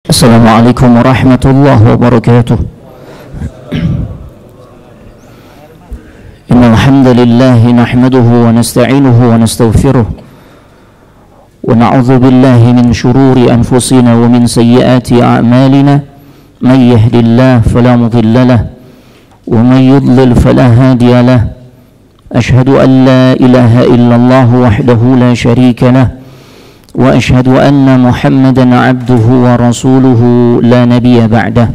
Assalamualaikum warahmatullahi wabarakatuh. Innal hamdalillah nahmaduhu wa nasta'inuhu wa nastaghfiruh wa na'udzu billahi min shururi anfusina wa min sayyiati a'malina may yahdihillahu fala mudilla lahu wa may yudlil fala hadiya lahu. Ashhadu an la ilaha illallah wahdahu la syarika lahu wa ashhadu anna Muhammadan abduhu wa rasuluhu la nabiyya ba'dah.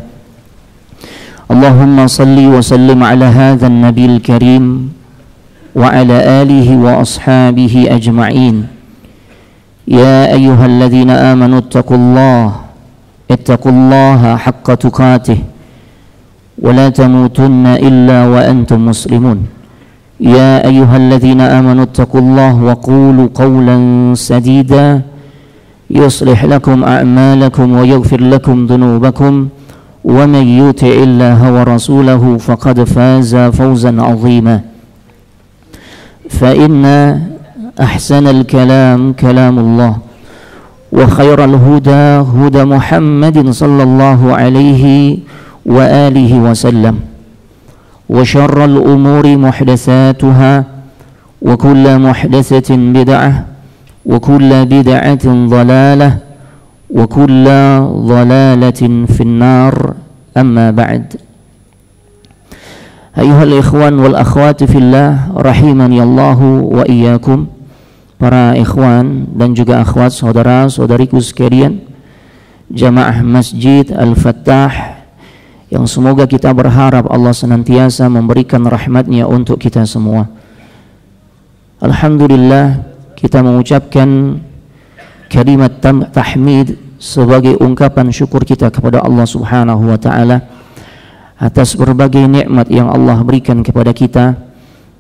Allahumma salli wa sallim ala hadzal nabiyil karim wa ala alihi wa ashabihi ajma'in. Ya ayyuhalladzina amanu ittaqullaha haqqa tuqatih wa la tamutunna illa wa antum muslimun. يا أيها الذين آمنوا اتقوا الله وقولوا قولا سديدا يصلح لكم أعمالكم ويغفر لكم ذنوبكم ومن يطع الله ورسوله فقد فاز فوزا عظيما فإن أحسن الكلام كلام الله وخير الهدى هدى محمد صلى الله عليه وآله وسلم وشر الأمور محدثاتها وكل محدثة بدعة وكل بدعة ضلالة وكل ضلالة في النار أما بعد. أيها الإخوان والأخوات في الله رحمني الله وإياكم. Para ikhwan dan juga akhwat, saudara-saudariku sekalian, jamaah Masjid Al-Fattah, yang semoga kita berharap Allah senantiasa memberikan rahmatnya untuk kita semua. Alhamdulillah, kita mengucapkan kalimat tahmid sebagai ungkapan syukur kita kepada Allah Subhanahu wa ta'ala atas berbagai nikmat yang Allah berikan kepada kita.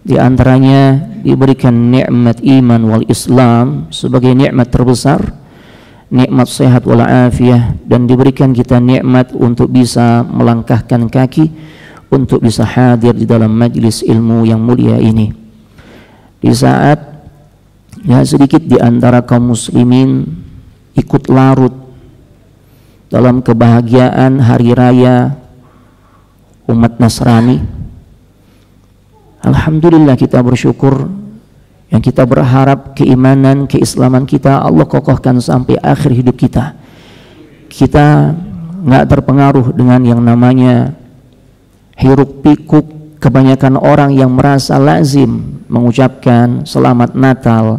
Di antaranya diberikan nikmat iman wal Islam sebagai nikmat terbesar, nikmat sehat wal afiyah, dan diberikan kita nikmat untuk bisa melangkahkan kaki untuk bisa hadir di dalam majlis ilmu yang mulia ini. Di saat sedikit di antara kaum muslimin ikut larut dalam kebahagiaan hari raya umat Nasrani, alhamdulillah kita bersyukur. Yang kita berharap keimanan, keislaman kita Allah kokohkan sampai akhir hidup kita. Kita nggak terpengaruh dengan yang namanya hiruk pikuk kebanyakan orang yang merasa lazim mengucapkan selamat Natal,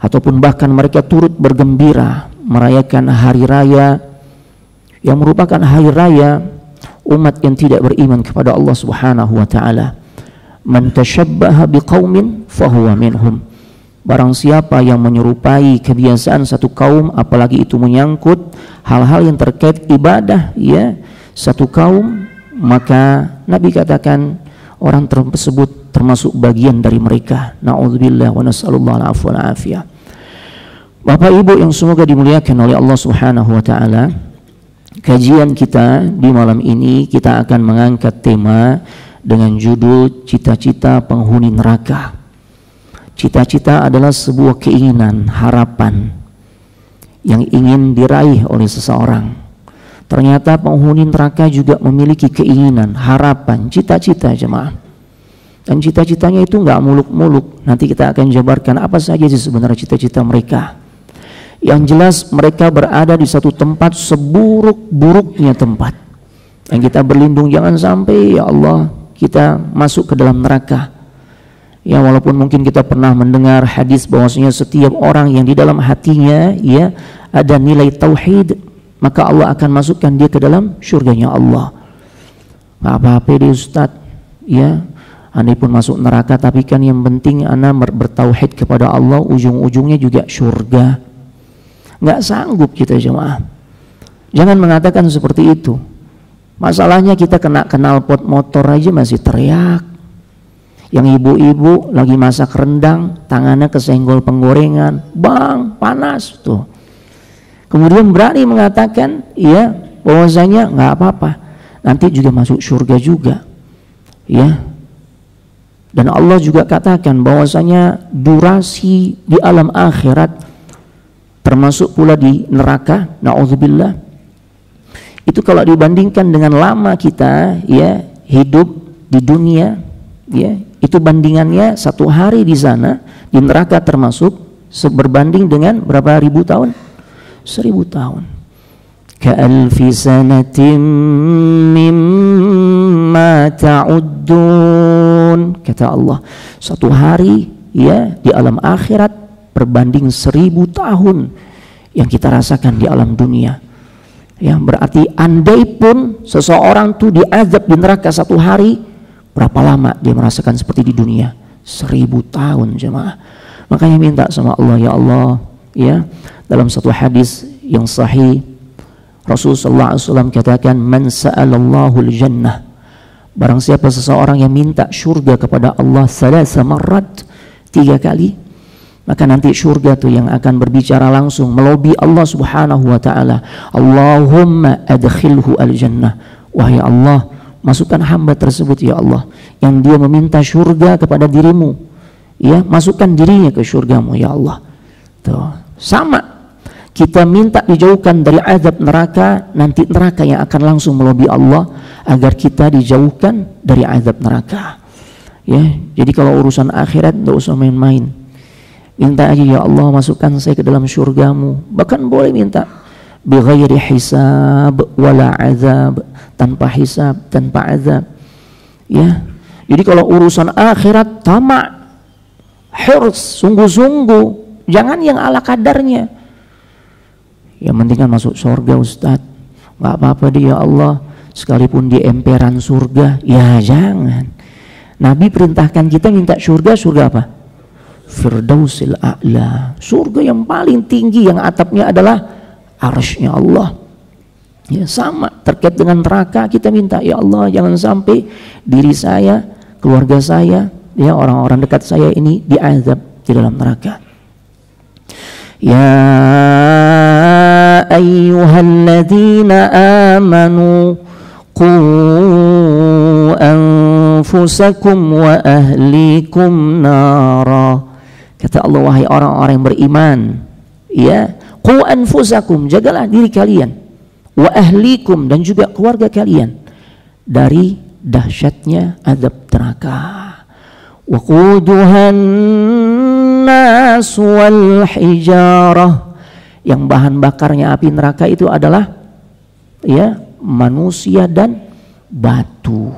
ataupun bahkan mereka turut bergembira merayakan hari raya yang merupakan hari raya umat yang tidak beriman kepada Allah Subhanahu wa ta'ala. Man tashabbaha biqaumin fahuwa minhum. Barang siapa yang menyerupai kebiasaan satu kaum, apalagi itu menyangkut hal-hal yang terkait ibadah satu kaum, maka Nabi katakan orang tersebut termasuk bagian dari mereka. Na'udzubillah wa nas'alullah al-'afwa wal 'afiyah. Bapak Ibu yang semoga dimuliakan oleh Allah Subhanahu wa ta'ala, kajian kita di malam ini kita akan mengangkat tema dengan judul cita-cita penghuni neraka. Cita-cita adalah sebuah keinginan, harapan yang ingin diraih oleh seseorang. Ternyata penghuni neraka juga memiliki keinginan, harapan, cita-cita, jemaah. Dan cita-citanya itu enggak muluk-muluk. Nanti kita akan jabarkan apa saja sih sebenarnya cita-cita mereka. Yang jelas mereka berada di satu tempat seburuk-buruknya tempat. Dan kita berlindung jangan sampai ya Allah kita masuk ke dalam neraka. Ya, walaupun mungkin kita pernah mendengar hadis bahwasanya setiap orang yang di dalam hatinya ada nilai tauhid, maka Allah akan masukkan dia ke dalam surganya Allah. Nggak apa-apa deh Ustaz, Anda pun masuk neraka, tapi kan yang penting Anda bertauhid kepada Allah, ujung-ujungnya juga surga. Nggak sanggup kita jemaah. Jangan mengatakan seperti itu. Masalahnya kita kena knalpot motor aja masih teriak. Yang ibu-ibu lagi masak rendang, tangannya kesenggol penggorengan, bang panas tuh. Kemudian berani mengatakan bahwasanya nggak apa-apa, nanti juga masuk surga juga. Dan Allah juga katakan bahwasanya durasi di alam akhirat termasuk pula di neraka, na'udzubillah, Itu kalau dibandingkan dengan lama kita ya hidup di dunia, ya itu bandingannya 1 hari di sana di neraka termasuk berbanding dengan berapa ribu tahun? 1000 tahun. Ka'alfi sanatin mimma ta'uddun, kata Allah. 1 hari ya di alam akhirat berbanding 1000 tahun yang kita rasakan di alam dunia. Ya, berarti andai pun seseorang tuh diazab di neraka 1 hari, berapa lama dia merasakan seperti di dunia? 1000 tahun jemaah. Makanya minta sama Allah, ya Allah, ya dalam satu hadis yang sahih Rasulullah SAW katakan, man sa'alallahu al-jannah, barang siapa seseorang yang minta surga kepada Allah 3 marrat, 3 kali, maka nanti surga tuh yang akan berbicara langsung melobi Allah Subhanahu wa taala, Allahumma adkhilhu al-jannah, wahai Allah, masukkan hamba tersebut ya Allah yang dia meminta surga kepada dirimu, ya masukkan dirinya ke surgamu ya Allah. Tuh sama, kita minta dijauhkan dari azab neraka, nanti neraka yang akan langsung melobi Allah agar kita dijauhkan dari azab neraka. Ya, jadi kalau urusan akhirat tidak usah main-main. Minta aja, ya Allah masukkan saya ke dalam surgamu. Bahkan boleh minta bighairi hisab wala azab, tanpa hisab, tanpa azab. Ya. Jadi kalau urusan akhirat tamak, hirs, sungguh-sungguh, jangan yang ala kadarnya. Yang penting kan masuk surga Ustaz. Enggak apa-apa deh ya Allah, sekalipun di emperan surga, ya jangan. Nabi perintahkan kita minta surga, surga apa? Firdausil a'la, surga yang paling tinggi yang atapnya adalah arsy-Nya Allah. Ya sama terkait dengan neraka, kita minta ya Allah jangan sampai diri saya, keluarga saya, ya orang-orang dekat saya ini diazab di dalam neraka. Ya ayyuhalladzina amanu qu anfusakum wa ahlikum nara. Kata Allah, wahai orang-orang yang beriman, ya, qu anfusakum, jagalah diri kalian, wa ahlikum, dan juga keluarga kalian dari dahsyatnya azab neraka. Wa quduhan nas wal hijarah, yang bahan bakarnya api neraka itu adalah ya manusia dan batu.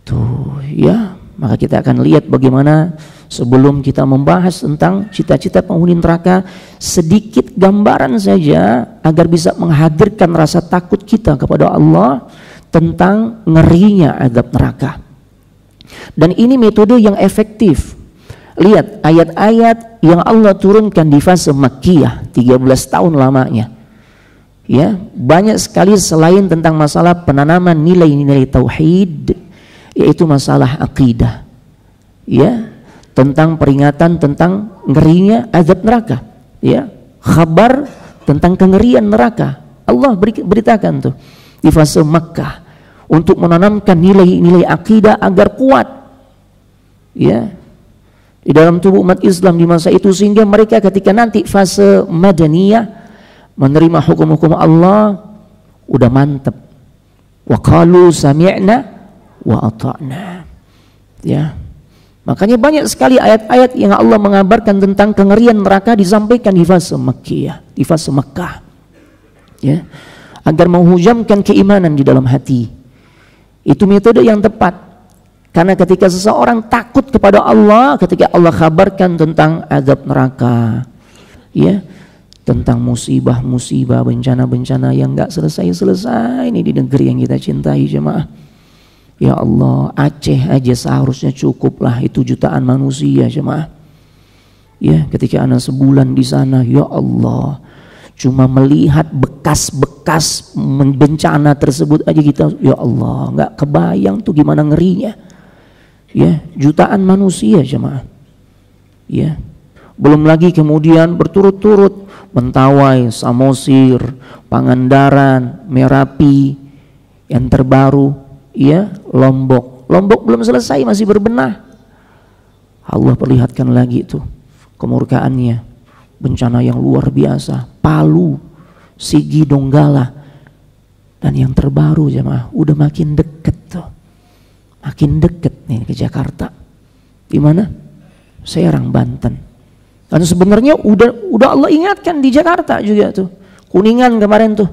Tuh ya, maka kita akan lihat bagaimana sebelum kita membahas tentang cita-cita penghuni neraka, sedikit gambaran saja agar bisa menghadirkan rasa takut kita kepada Allah tentang ngerinya azab neraka. Dan ini metode yang efektif. Lihat ayat-ayat yang Allah turunkan di fase Makkiyah 13 tahun lamanya. Ya, banyak sekali selain tentang masalah penanaman nilai-nilai tauhid, yaitu masalah akidah. Ya, tentang peringatan tentang ngerinya azab neraka, ya, kabar tentang kengerian neraka. Allah beritakan tuh di fase Makkah untuk menanamkan nilai-nilai akidah agar kuat, ya, di dalam tubuh umat Islam di masa itu, sehingga mereka ketika nanti fase Madaniyah menerima hukum-hukum Allah udah mantep. Wa qalu sami'na wa ata'na. Ya. Makanya banyak sekali ayat-ayat yang Allah mengabarkan tentang kengerian neraka disampaikan di fase Makkiyah, di fase Makkah, ya, agar menghujamkan keimanan di dalam hati. Itu metode yang tepat, karena ketika seseorang takut kepada Allah, ketika Allah kabarkan tentang azab neraka, ya, tentang musibah-musibah, bencana-bencana yang nggak selesai-selesai ini di negeri yang kita cintai jemaah. Ya Allah, Aceh aja seharusnya cukuplah itu jutaan manusia jemaah. Ya, ketika anak sebulan di sana, ya Allah, cuma melihat bekas-bekas bencana tersebut aja kita, ya Allah, nggak kebayang tuh gimana ngerinya. Ya, jutaan manusia jemaah. Ya, belum lagi kemudian berturut-turut Mentawai, Samosir, Pangandaran, Merapi, yang terbaru, ya, Lombok belum selesai, masih berbenah. Allah perlihatkan lagi itu kemurkaannya, bencana yang luar biasa. Palu, Sigi, Donggala, Dan yang terbaru jemaah, udah makin deket tuh. Makin deket nih ke Jakarta. Di mana? Serang, Banten. Dan sebenarnya udah Allah ingatkan di Jakarta juga tuh. Kuningan kemarin tuh,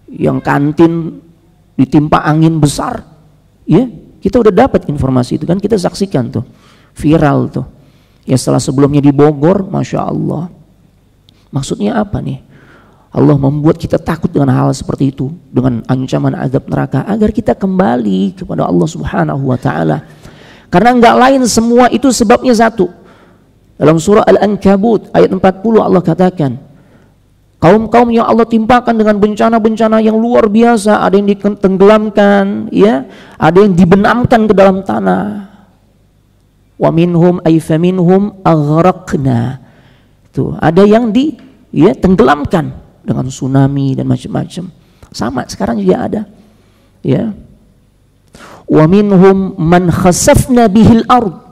yang kantin ditimpa angin besar. Ya, kita udah dapat informasi itu kan, kita saksikan tuh, viral tuh. Ya setelah sebelumnya di Bogor, Masya Allah. Maksudnya apa nih? Allah membuat kita takut dengan hal seperti itu, dengan ancaman azab neraka, agar kita kembali kepada Allah Subhanahu wa Ta'ala. Karena enggak lain, semua itu sebabnya satu. Dalam surah Al-Ankabut ayat 40 Allah katakan, kaum-kaum yang Allah timpakan dengan bencana-bencana yang luar biasa, ada yang ditenggelamkan, ya, ada yang dibenamkan ke dalam tanah. Wa minhum ay faminhum aghraqna. Tuh, ada yang tenggelamkan dengan tsunami dan macam-macam. Sama sekarang juga ada. Ya. Wa minhum man khasafna bihil ard.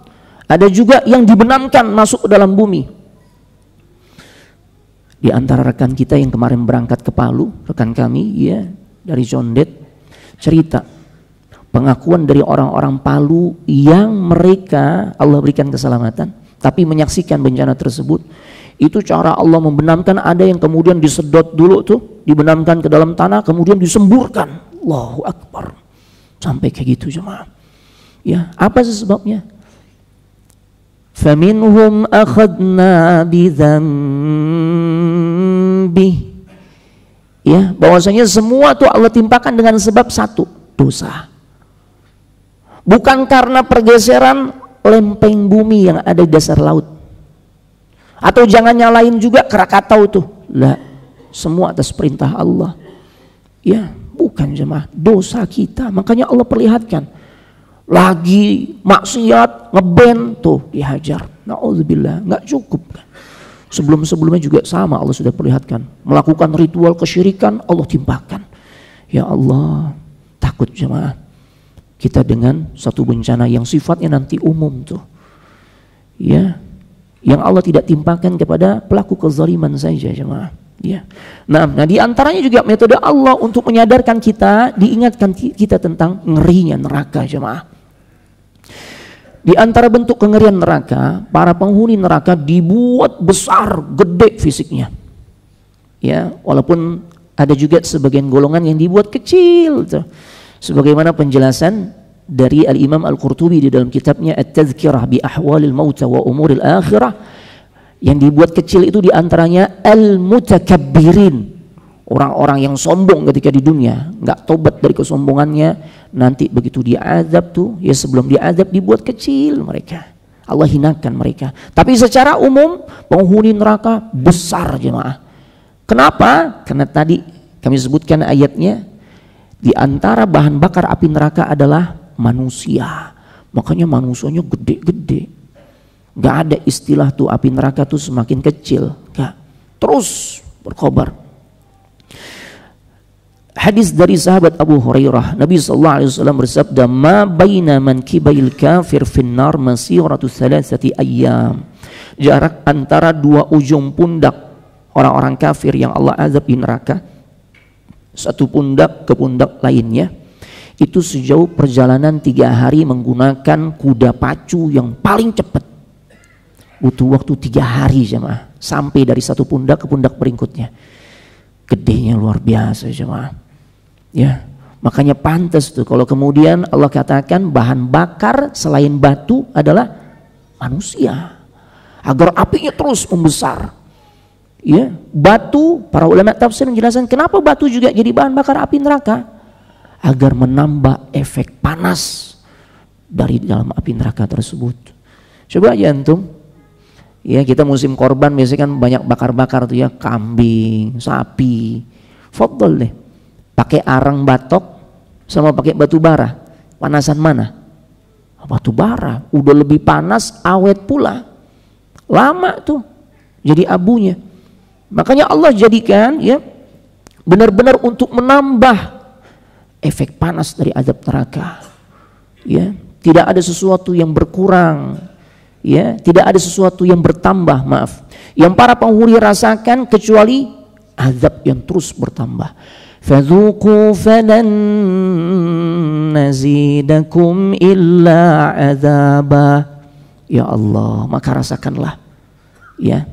Ada juga yang dibenamkan masuk ke dalam bumi. Di antara rekan kita yang kemarin berangkat ke Palu, rekan kami ya dari Condet, cerita pengakuan dari orang-orang Palu yang mereka Allah berikan keselamatan, tapi menyaksikan bencana tersebut. Itu cara Allah membenamkan, ada yang kemudian disedot dulu tuh, dibenamkan ke dalam tanah, kemudian disemburkan. Allahu Akbar. Sampai kayak gitu jemaah. Ya, apa sih sebabnya? Faminhum akhadna bidzambi. Ya, bahwasanya semua tuh Allah timpakan dengan sebab satu, dosa. Bukan karena pergeseran lempeng bumi yang ada di dasar laut. Atau jangan nyalain juga Krakatau tuh. Lah, semua atas perintah Allah. Ya, bukan jemaah, dosa kita. Makanya Allah perlihatkan. Lagi maksiat, ngeband tuh dihajar. Na'udzubillah, enggak cukup kan. Sebelum-sebelumnya juga sama Allah sudah perlihatkan. Melakukan ritual kesyirikan, Allah timpakan. Ya Allah, takut jemaah. Kita dengan satu bencana yang sifatnya nanti umum tuh. Ya, yang Allah tidak timpakan kepada pelaku kezaliman saja jemaah. Ya. Nah di antaranya juga metode Allah untuk menyadarkan kita, diingatkan kita tentang ngerinya neraka jemaah. Di antara bentuk kengerian neraka, para penghuni neraka dibuat besar, gede fisiknya. Ya, walaupun ada juga sebagian golongan yang dibuat kecil tuh. Sebagaimana penjelasan dari Al-Imam Al-Qurtubi di dalam kitabnya At-Tadhkirah bi Ahwalil Mauta wa Umuril Akhirah, yang dibuat kecil itu diantaranya al-mutakabbirin, orang-orang yang sombong ketika di dunia, nggak tobat dari kesombongannya, nanti begitu diazab tuh, ya sebelum diazab dibuat kecil mereka, Allah hinakan mereka. Tapi secara umum penghuni neraka besar jemaah. Kenapa? Karena tadi kami sebutkan ayatnya, di antara bahan bakar api neraka adalah manusia, makanya manusianya gede-gede. Gak ada istilah tuh api neraka tuh semakin kecil, gak, terus berkobar. Hadis dari sahabat Abu Hurairah, Nabi SAW bersabda, ma baina mankibail kafir finnar masiratu thalathati ayyam. Jarak antara dua ujung pundak orang-orang kafir yang Allah azab di neraka, satu pundak ke pundak lainnya, itu sejauh perjalanan 3 hari menggunakan kuda pacu yang paling cepat. Butuh waktu 3 hari jemaah, sampai dari satu pundak ke pundak berikutnya. Gedenya luar biasa jemaah. Ya, makanya pantas tuh kalau kemudian Allah katakan bahan bakar selain batu adalah manusia, agar apinya terus membesar. Ya, batu, para ulama tafsir menjelaskan kenapa batu juga jadi bahan bakar api neraka, agar menambah efek panas dari dalam api neraka tersebut. Coba aja antum, ya kita musim korban biasanya kan banyak bakar-bakar tuh ya, kambing, sapi. Fadol deh, pakai arang batok sama pakai batu bara, panasan mana? Batu bara, udah lebih panas, awet pula, lama tuh jadi abunya. Makanya Allah jadikan ya benar-benar untuk menambah efek panas dari azab neraka. Ya, tidak ada sesuatu yang berkurang, ya, tidak ada sesuatu yang bertambah, maaf, yang para penghuni rasakan kecuali azab yang terus bertambah. fadzuqu falan nazidakum illa adzaba. Ya Allah, maka rasakanlah, ya,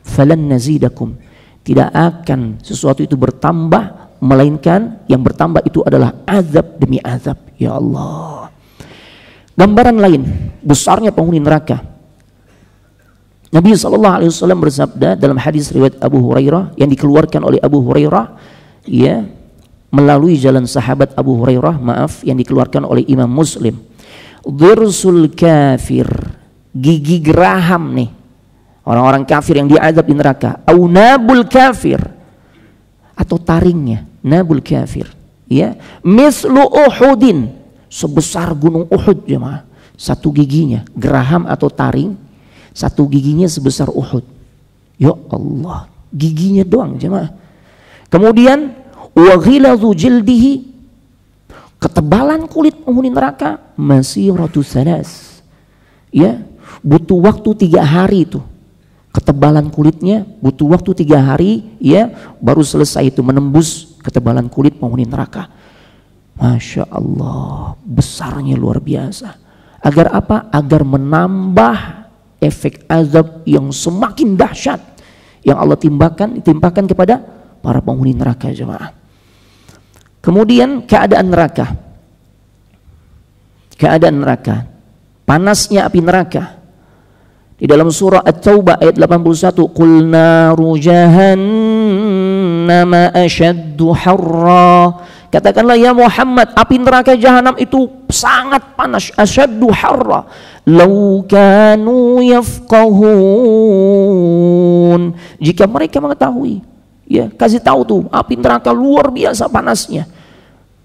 falan nazidakum, tidak akan sesuatu itu bertambah, melainkan yang bertambah itu adalah azab demi azab. Ya Allah. Gambaran lain besarnya penghuni neraka, Nabi SAW bersabda dalam hadis riwayat Abu Hurairah yang dikeluarkan oleh Abu Hurairah, ya, melalui jalan sahabat Abu Hurairah, maaf, yang dikeluarkan oleh Imam Muslim. Dhirsul kafir, gigi geraham nih orang-orang kafir yang diazab di neraka. Au nabul kafir, atau taringnya, nabul kafir, ya, mislu Uhudin, sebesar gunung Uhud jemaah. Satu giginya, geraham atau taring, satu giginya sebesar Uhud. Ya Allah, giginya doang jemaah. Kemudian wa ghiladu jildihi, ketebalan kulit penghuni neraka masiratu salas, ya, butuh waktu 3 hari itu. Ketebalan kulitnya butuh waktu 3 hari, ya, baru selesai itu menembus ketebalan kulit penghuni neraka. Masya Allah, besarnya luar biasa. Agar apa? Agar menambah efek azab yang semakin dahsyat yang Allah timpakan kepada para penghuni neraka jemaah. Kemudian keadaan neraka, panasnya api neraka. Di dalam surah At-Taubah ayat 81, qul naru jahannama asyaddu harra, katakanlah ya Muhammad, api neraka jahanam itu sangat panas, asyaddu harra, law kanu yafqahun, jika mereka mengetahui, ya, kasih tahu tuh, api neraka luar biasa panasnya.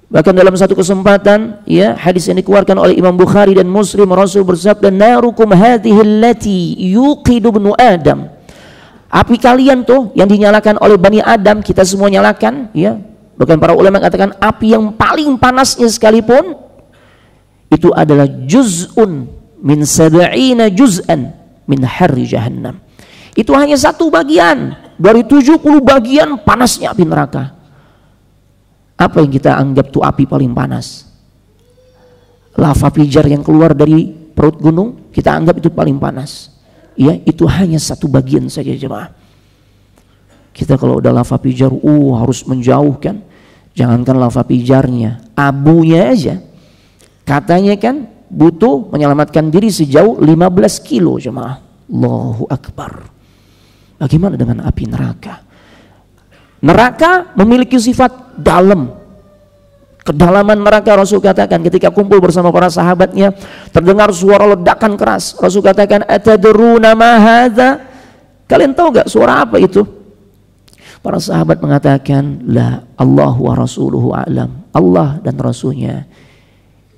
Bahkan dalam satu kesempatan, ya, hadis yang dikeluarkan oleh Imam Bukhari dan Muslim, Rasul bersabda, narukum hadhihi allati yuqidu ibnu Adam, api kalian tuh yang dinyalakan oleh Bani Adam, kita semua nyalakan, ya. Bahkan para ulama katakan api yang paling panasnya sekalipun itu adalah juz'un min sab'ina juz'an min harri jahannam. Itu hanya satu bagian dari 70 bagian panasnya api neraka. Apa yang kita anggap tuh api paling panas? Lava pijar yang keluar dari perut gunung, kita anggap itu paling panas. Ya, itu hanya satu bagian saja jemaah. Kita kalau udah lava pijar, harus menjauh kan. Jangankan lava pijarnya, abunya aja. Katanya kan butuh menyelamatkan diri sejauh 15 kilo jemaah. Allahu Akbar. Bagaimana dengan api neraka? Neraka memiliki sifat dalam. Kedalaman neraka, Rasul katakan ketika kumpul bersama para sahabatnya, terdengar suara ledakan keras. Rasul katakan, atadruna ma hadza? Kalian tahu gak suara apa itu? Para sahabat mengatakan, la, Allah wa rasuluhu a'lam, Allah dan Rasulnya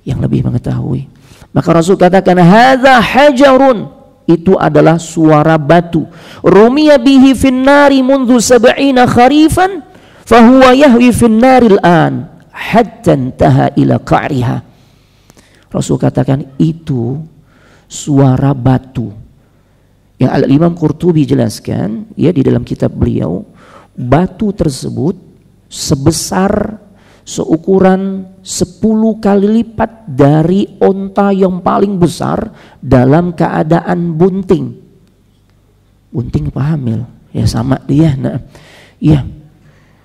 yang lebih mengetahui. Maka Rasul katakan, hadza hajarun, itu adalah suara batu. Rumiya bihi finnari mundu 70 kharifan fahuwa yahwi finnaril an hatta intaha ila qa'riha. Rasul katakan itu suara batu. Yang Al-Imam Qurtubi jelaskan, ya, di dalam kitab beliau, batu tersebut sebesar seukuran 10 kali lipat dari onta yang paling besar dalam keadaan bunting. Bunting apa hamil? Ya sama dia. Nah, ya.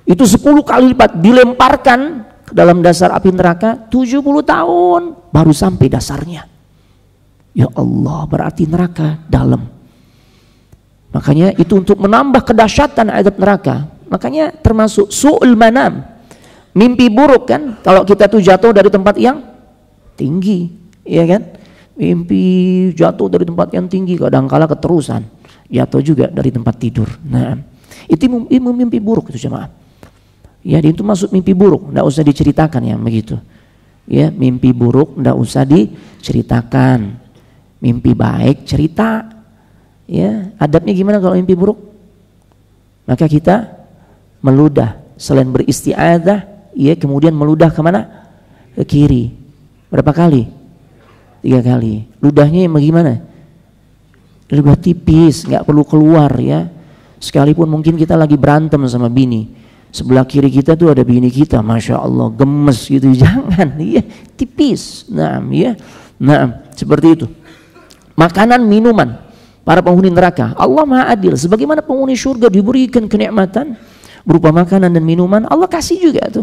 Itu 10 kali lipat dilemparkan ke dalam dasar api neraka, 70 tahun baru sampai dasarnya. Ya Allah, berarti neraka dalam. Makanya itu untuk menambah kedahsyatan azab neraka. Makanya termasuk su'ul manam, mimpi buruk kan, kalau kita tuh jatuh dari tempat yang tinggi, ya kan? Mimpi jatuh dari tempat yang tinggi, kadang-kala keterusan jatuh juga dari tempat tidur. Nah, itu mimpi buruk itu jemaah. Ya, itu masuk mimpi buruk, enggak usah diceritakan yang begitu. Ya, mimpi buruk enggak usah diceritakan. Mimpi baik cerita. Ya, adabnya gimana kalau mimpi buruk? Maka kita meludah, selain beristi'adzah, ya, kemudian meludah kemana? Ke kiri. Berapa kali? 3 kali. Ludahnya yang bagaimana? Lebih tipis, nggak perlu keluar ya. Sekalipun mungkin kita lagi berantem sama bini, sebelah kiri kita tuh ada bini kita, masya Allah gemes gitu, jangan, ya tipis. Nah, ya, nah seperti itu. Makanan minuman para penghuni neraka, Allah Maha Adil. Sebagaimana penghuni surga diberikan kenikmatan berupa makanan dan minuman, Allah kasih juga tuh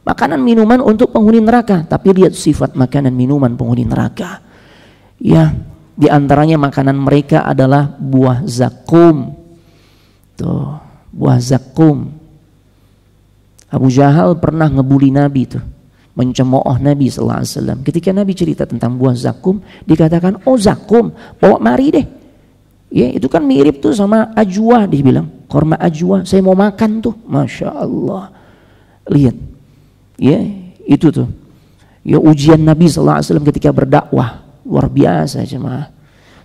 makanan minuman untuk penghuni neraka. Tapi lihat sifat makanan minuman penghuni neraka. Ya, di antaranya makanan mereka adalah buah zakum. Tuh, buah zakum. Abu Jahal pernah ngebully Nabi tuh, mencemooh Nabi SAW. Ketika Nabi cerita tentang buah zakum, dikatakan, oh zakum, bawa mari deh. Ya, itu kan mirip tuh sama ajwa, dia bilang, korma ajwa, saya mau makan tuh. Masya Allah. Lihat, ya itu tuh, ya ujian Nabi SAW ketika berdakwah, luar biasa jemaah.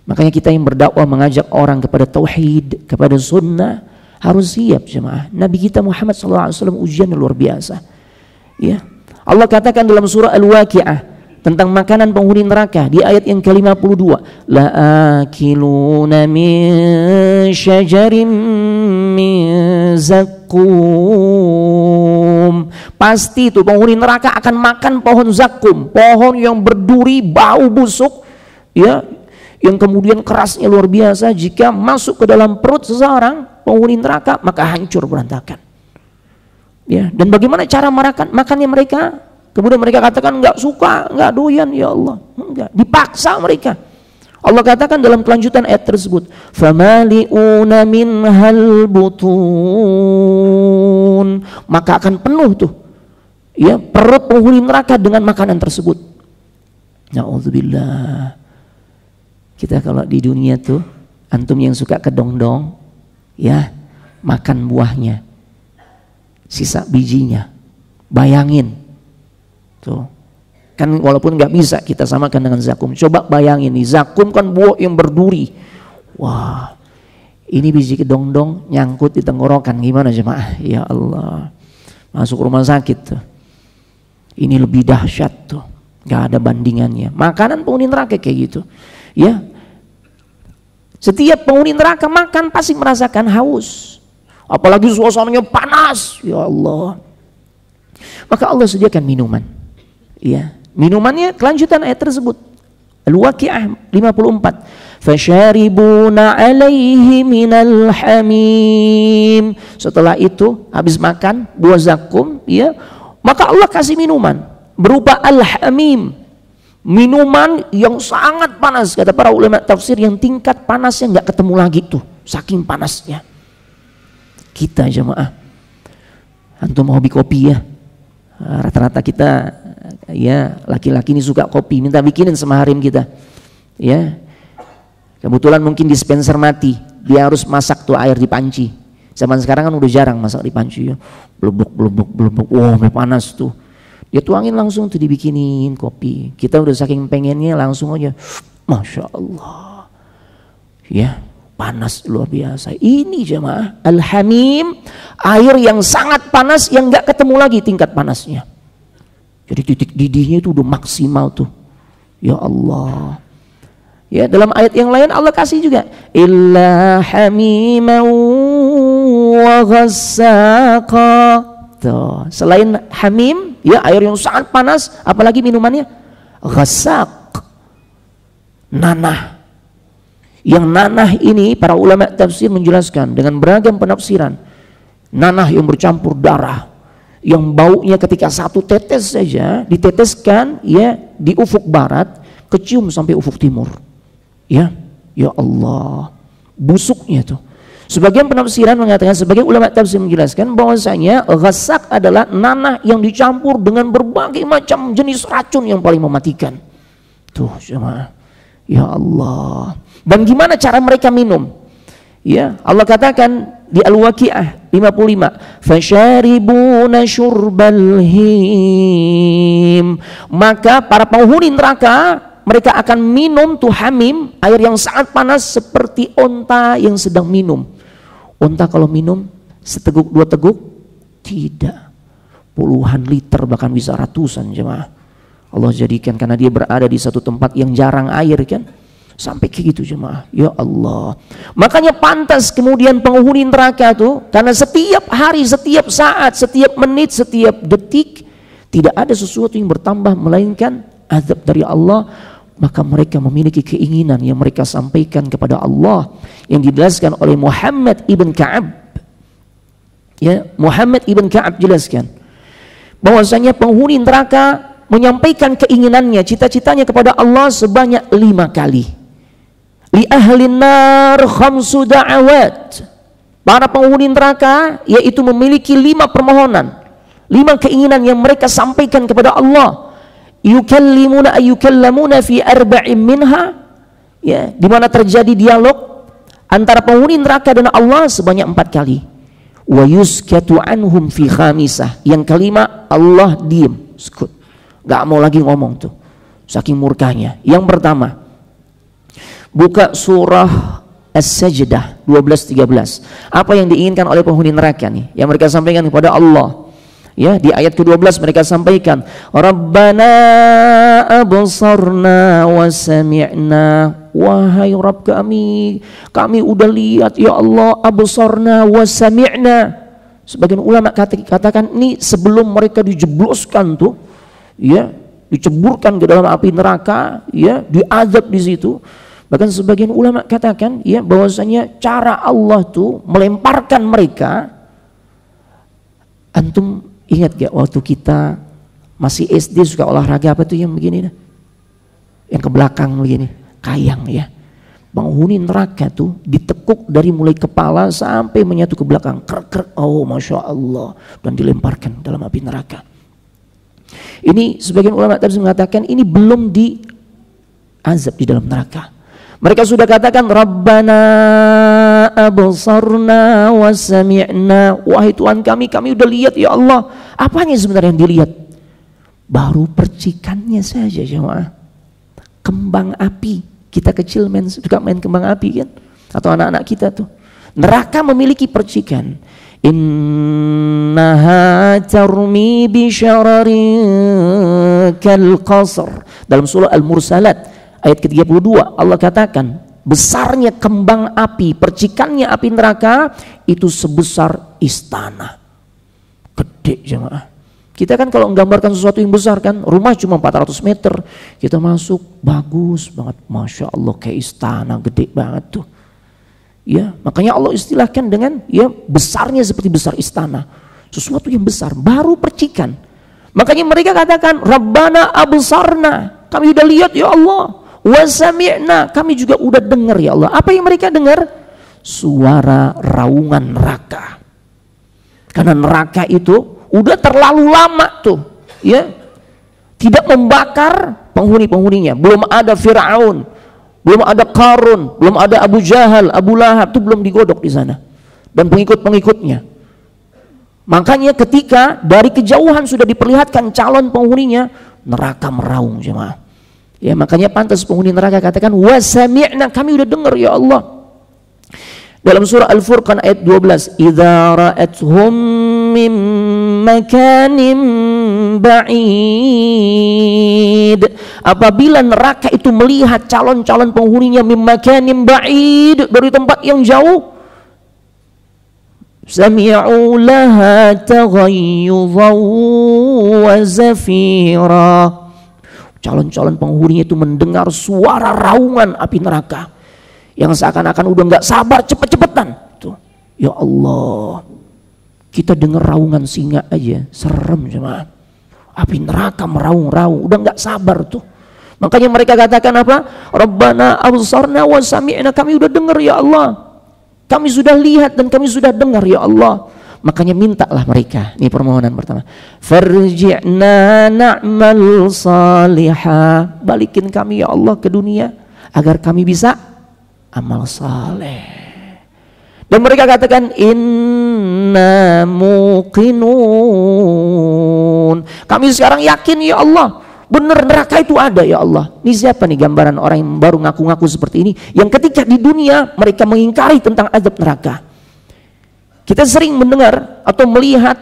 Makanya kita yang berdakwah mengajak orang kepada tauhid, kepada sunnah, harus siap jemaah. Nabi kita Muhammad SAW ujian luar biasa. Ya, Allah katakan dalam surah Al-Waqi'ah tentang makanan penghuni neraka di ayat yang ke-52, la'akiluna min syajarin min zakum. Pasti itu penghuni neraka akan makan pohon zakum, pohon yang berduri, bau busuk, ya, yang kemudian kerasnya luar biasa. Jika masuk ke dalam perut seseorang penghuni neraka, maka hancur berantakan. Ya, dan bagaimana cara makannya mereka? Kemudian mereka katakan nggak suka, nggak doyan, ya Allah, enggak, dipaksa mereka. Allah katakan dalam kelanjutan ayat tersebut, famali'una minhal butun, maka akan penuh tuh, ya, perut penghuni neraka dengan makanan tersebut. Na'udzubillah. Kita kalau di dunia tuh, antum yang suka kedongdong, ya, makan buahnya, sisa bijinya, bayangin tuh, kan walaupun nggak bisa kita samakan dengan zakum, coba bayangin nih, zakum kan buah yang berduri, wah, ini biji kedongdong nyangkut di tenggorokan, gimana jemaah? Ya Allah, masuk rumah sakit tuh. Ini lebih dahsyat tuh, nggak ada bandingannya. Makanan penghuni neraka kayak gitu, ya. Setiap penghuni neraka makan pasti merasakan haus, apalagi suasananya panas, ya Allah. Maka Allah sediakan minuman, ya, minumannya kelanjutan ayat tersebut, Al-Waqi'ah 54, fasyaribuna alaihi minal hamim. Setelah itu habis makan buah zakum, ya, maka Allah kasih minuman berupa al-hamim, minuman yang sangat panas. Kata para ulama tafsir, yang tingkat panasnya nggak ketemu lagi tuh, saking panasnya. Kita jemaah, antum hobi kopi ya, rata-rata kita, ya, laki-laki ini suka kopi, minta bikinin sama harim kita, ya. Kebetulan mungkin dispenser mati, dia harus masak tuh air di panci. Zaman sekarang kan udah jarang masak di panci, ya. Blubuk, wah, panas tuh. Dia tuangin langsung tuh, dibikinin kopi. Kita udah saking pengennya langsung aja, masya Allah, ya, panas luar biasa. Ini jemaah al-hamim, air yang sangat panas yang nggak ketemu lagi tingkat panasnya. Jadi titik didihnya itu udah maksimal tuh, ya Allah. Ya, dalam ayat yang lain Allah kasih juga, illa hamiman wa ghassaqa. Tuh, selain hamim, ya, air yang sangat panas, apalagi minumannya ghassaq, nanah. Yang nanah ini para ulama tafsir menjelaskan dengan beragam penafsiran. Nanah yang bercampur darah, yang baunya ketika satu tetes saja diteteskan, ya, di ufuk barat, kecium sampai ufuk timur. Ya, ya Allah, busuknya tuh. Sebagian penafsiran mengatakan, sebagian ulama tafsir menjelaskan bahwasanya ghassaq adalah nanah yang dicampur dengan berbagai macam jenis racun yang paling mematikan. Tuh jemaah, ya Allah. Dan gimana cara mereka minum? Ya, Allah katakan di Al-Waqi'ah 55, fasyaribuna syurbal him. Maka para penghuni neraka, mereka akan minum tuh hamim, air yang sangat panas, seperti onta yang sedang minum. Onta kalau minum seteguk dua teguk? Tidak, puluhan liter, bahkan bisa ratusan jemaah. Allah jadikan karena dia berada di satu tempat yang jarang air kan, Sampai kayak gitu jemaah. Ya Allah. Makanya pantas kemudian penghuni neraka tuh, karena setiap hari, setiap saat, setiap menit, setiap detik tidak ada sesuatu yang bertambah melainkan azab dari Allah. Maka mereka memiliki keinginan yang mereka sampaikan kepada Allah yang dijelaskan oleh Muhammad ibn Ka'ab. Ya, Muhammad ibn Ka'ab jelaskan bahwasanya penghuni neraka menyampaikan keinginannya, cita-citanya kepada Allah sebanyak 5 kali. Li ahlin nar khamsu da'awat. Para penghuni neraka yaitu memiliki 5 permohonan, 5 keinginan yang mereka sampaikan kepada Allah. Yukallamuna fi arba'in minha, ya, di mana terjadi dialog antara penghuni neraka dan Allah sebanyak 4 kali. Wa yuskatu anhum fi khamisah. Yang kelima Allah diam, skut. Gak mau lagi ngomong tuh, saking murkanya. Yang pertama, buka surah As-Sajdah 12-13. Apa yang diinginkan oleh penghuni neraka nih, yang mereka sampaikan kepada Allah. Ya, di ayat ke-12 mereka sampaikan, Rabbana absarna wa sami'na. Wahai Rabb kami udah lihat ya Allah, absarna wa sami'na. Sebagian ulama katakan ini sebelum mereka dijebloskan tuh, ya, diceburkan ke dalam api neraka, ya, diazab di situ. Bahkan sebagian ulama katakan, ya, bahwasanya cara Allah tuh melemparkan mereka. Antum ingat gak waktu kita masih SD suka olahraga apa tuh yang begini dah? Yang ke belakang begini, kayang, ya. Penghuni neraka tuh ditekuk dari mulai kepala sampai menyatu ke belakang. Krek, oh Masya Allah, dan dilemparkan dalam api neraka. Ini sebagian ulama tadi mengatakan ini belum diazab di dalam neraka. Mereka sudah katakan Rabbana absarna wa sami'na. Wahai Tuhan kami udah lihat ya Allah. Apanya sebenarnya yang dilihat? Baru percikannya saja jemaah. Kembang api. Kita kecil suka main kembang api kan? Atau anak-anak kita tuh. Neraka memiliki percikan. Innaha tarmi bi syararin kal qasr. Dalam surah Al-Mursalat ayat ke-32 Allah katakan besarnya kembang api, percikannya api neraka itu sebesar istana. Gede jemaah. Kita kan kalau menggambarkan sesuatu yang besar kan, rumah cuma 400 meter, kita masuk bagus banget, Masya Allah, kayak istana gede banget tuh. Ya, makanya Allah istilahkan dengan, ya, besarnya seperti besar istana. Sesuatu yang besar, baru percikan. Makanya mereka katakan Rabbana absarna, kami udah lihat ya Allah. Wa sami'na, kami juga udah dengar ya Allah. Apa yang mereka dengar? Suara raungan neraka. Karena neraka itu udah terlalu lama tuh, ya, tidak membakar penghuni-penghuninya. Belum ada Fir'aun, belum ada Qarun, belum ada Abu Jahal, Abu Lahab, itu belum digodok di sana dan pengikut-pengikutnya. Makanya ketika dari kejauhan sudah diperlihatkan calon penghuninya, neraka meraung jemaah. Ya, makanya pantas penghuni neraka katakan wa sami'na, kami udah dengar ya Allah. Dalam surah Al-Furqan ayat 12, idza ra'athum min makanin ba'id. Apabila neraka itu melihat calon-calon penghuninya min makanin ba'id, dari tempat yang jauh, sami'u laha taghayyuzan wa zafira. Calon-calon penghuninya itu mendengar suara raungan api neraka yang seakan-akan udah nggak sabar cepet-cepetan tuh. Ya Allah, kita dengar raungan singa aja serem jemaah. Api neraka meraung-raung, udah nggak sabar tuh. Makanya mereka katakan apa? Rabbana absarna wa sami'na, kami udah dengar ya Allah, kami sudah lihat dan kami sudah dengar ya Allah. Makanya mintalah mereka, ini permohonan pertama, farji'na na'mal salihah, balikin kami ya Allah ke dunia agar kami bisa amal saleh. Dan mereka katakan inna muqinun, kami sekarang yakin ya Allah, benar neraka itu ada ya Allah. Ini siapa nih gambaran orang yang baru ngaku-ngaku seperti ini, yang ketika di dunia mereka mengingkari tentang azab neraka. Kita sering mendengar atau melihat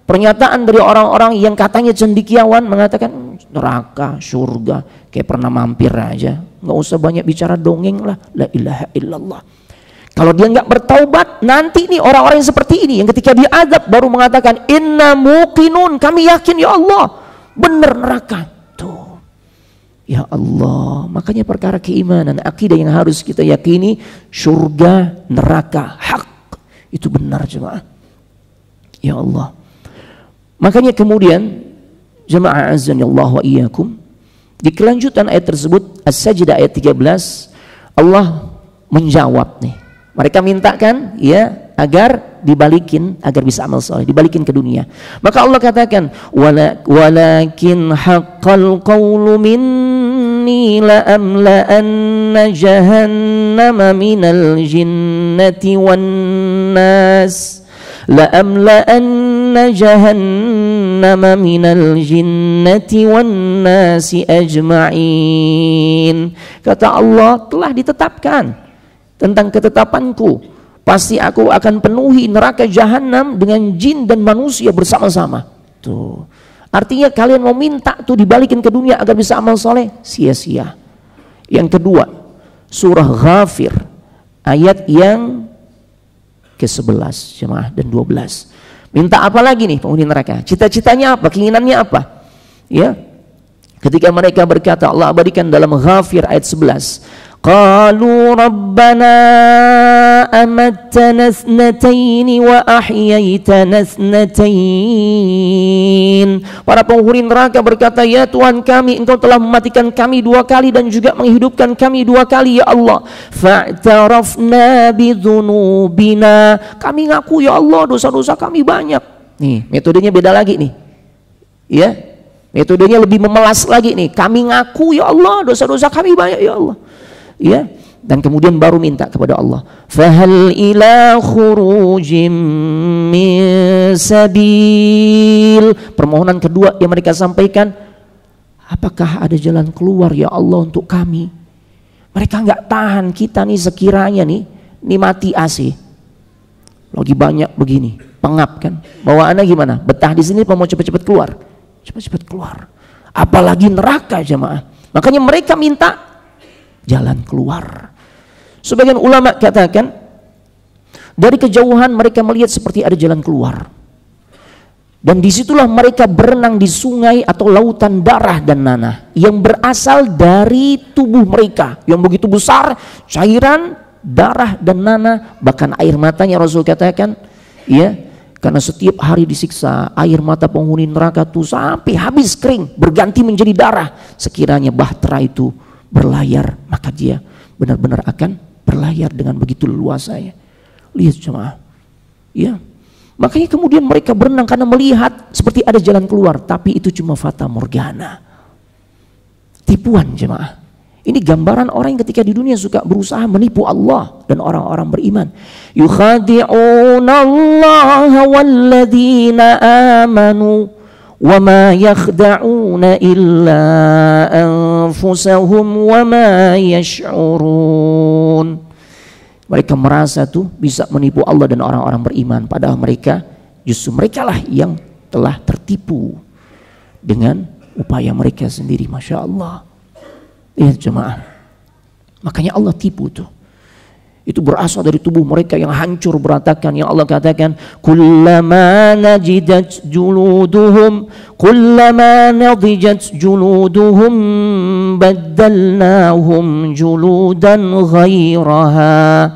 Pernyataan dari orang-orang yang katanya cendekiawan mengatakan neraka, surga, kayak pernah mampir aja. Nggak usah banyak bicara dongeng lah. La ilaha illallah. Kalau dia nggak bertaubat, nanti nih orang-orang yang seperti ini yang ketika diazab baru mengatakan inna muqinun, kami yakin ya Allah benar neraka. Tuh. Ya Allah, makanya perkara keimanan, akidah yang harus kita yakini, surga, neraka, hak. Itu benar jemaah. Ya Allah. Makanya kemudian jemaah azan ya Allah wa iyyakum, di kelanjutan ayat tersebut As-Sajdah ayat 13 Allah menjawab nih. Mereka mintakan ya agar dibalikin, agar bisa amal soleh, dibalikin ke dunia. Maka Allah katakan walakin haqqal qawlu minni la amla'anna jahannama minal jinnati wan nas la amla'anna jahannama minal jinnati wan nasi ajma'in. Kata Allah, telah ditetapkan tentang ketetapanku, pasti aku akan penuhi neraka jahanam dengan jin dan manusia bersama-sama. Tuh. Artinya kalian mau minta tuh dibalikin ke dunia agar bisa amal soleh, sia-sia. Yang kedua, surah Ghafir ayat yang ke-11 jemaah dan 12. Minta apa lagi nih penghuni neraka? Cita-citanya apa? Keinginannya apa? Ya. Ketika mereka berkata, Allah abadikan dalam Ghafir ayat 11. Qalu rabbana amattana thnataini wa ahyaytana thnatain. Para penghuni neraka berkata, ya Tuhan kami, Engkau telah mematikan kami 2 kali dan juga menghidupkan kami 2 kali ya Allah. Fa'tarafna bidzunubina. Kami ngaku ya Allah dosa-dosa kami banyak. Nih, metodenya beda lagi nih. Ya. Metodenya lebih memelas lagi nih. Kami ngaku ya Allah dosa-dosa kami banyak ya Allah. Ya, dan kemudian baru minta kepada Allah, fahal ila khurujim min sabil. Permohonan kedua yang mereka sampaikan, apakah ada jalan keluar ya Allah untuk kami? Mereka nggak tahan kita nih sekiranya nih mati AC, lagi banyak begini, pengap kan? Bawaannya gimana? Betah di sini apa mau cepet-cepet keluar? Cepet-cepet keluar. Apalagi neraka jemaah. Makanya mereka minta jalan keluar. Sebagian ulama katakan dari kejauhan mereka melihat seperti ada jalan keluar, dan disitulah mereka berenang di sungai atau lautan darah dan nanah yang berasal dari tubuh mereka yang begitu besar, cairan darah dan nanah, bahkan air matanya Rasul katakan ya, karena setiap hari disiksa, air mata penghuni neraka itu sampai habis kering berganti menjadi darah. Sekiranya bahtera itu berlayar, maka dia benar-benar akan berlayar dengan begitu leluasanya. Lihat jemaah, ya. Makanya kemudian mereka berenang karena melihat seperti ada jalan keluar, tapi itu cuma fata morgana, tipuan jemaah. Ini gambaran orang yang ketika di dunia suka berusaha menipu Allah dan orang-orang beriman. Yukhadi'una Allah walladzina amanu wa ma yakhda'una illa anfusahum wa ma yash'urun. Mereka merasa tuh bisa menipu Allah dan orang-orang beriman, padahal mereka justru merekalah yang telah tertipu dengan upaya mereka sendiri. Masya Allah. Lihat jemaah, makanya Allah tipu tuh. Itu berasal dari tubuh mereka yang hancur berantakan, yang Allah katakan kullama najidat juluduhum kullama nadijat juluduhum baddalnahum juludan ghairaha.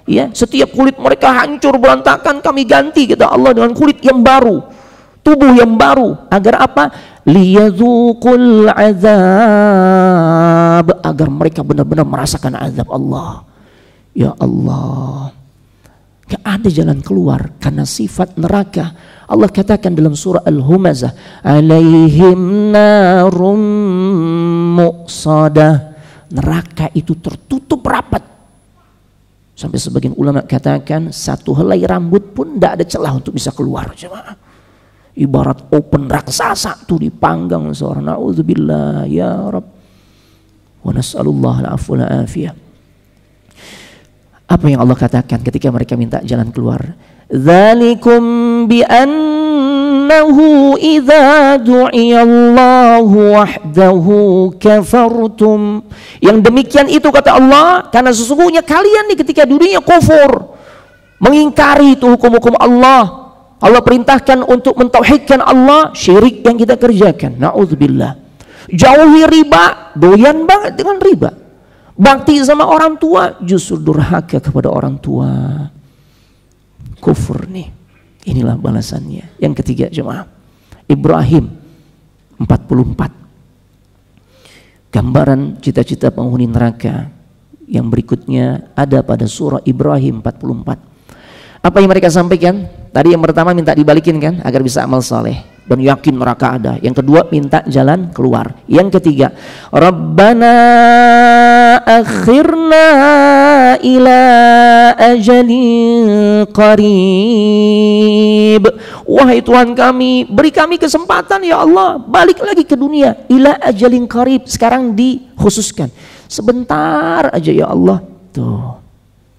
Ya, setiap kulit mereka hancur berantakan, kami ganti kata Allah dengan kulit yang baru, tubuh yang baru, agar apa? Liyadzuqul azab, agar mereka benar-benar merasakan azab Allah. Ya Allah, gak ada jalan keluar karena sifat neraka. Allah katakan dalam surah Al-Humazah, alaihim narum muqsadah. Neraka itu tertutup rapat, sampai sebagian ulama katakan satu helai rambut pun tidak ada celah untuk bisa keluar jemaah. Ibarat open raksasa tuh dipanggang seorang. Na'udzubillah ya Rabb wa nas'alullah al-'afwa wal afiyah. Apa yang Allah katakan ketika mereka minta jalan keluar? Dzalikum bi innahu idza du'iyallahu wahdahu kafartum. Yang demikian itu kata Allah, karena sesungguhnya kalian nih ketika dunia kufur, mengingkari itu hukum-hukum Allah. Allah perintahkan untuk mentauhidkan Allah, syirik yang kita kerjakan. Na'udzubillah. Jauhi riba, doyan banget dengan riba. Bakti sama orang tua, justru durhaka kepada orang tua. Kufur nih. Inilah balasannya. Yang ketiga jemaah, Ibrahim 44. Gambaran cita-cita penghuni neraka yang berikutnya ada pada surah Ibrahim 44. Apa yang mereka sampaikan? Tadi yang pertama minta dibalikin kan, agar bisa amal saleh dan yakin neraka ada. Yang kedua minta jalan keluar. Yang ketiga, Rabbana akhirna ila ajalin qarib. Wahai Tuhan kami, beri kami kesempatan ya Allah, balik lagi ke dunia. Ila ajalin qarib, sekarang dikhususkan sebentar aja ya Allah. Tuh,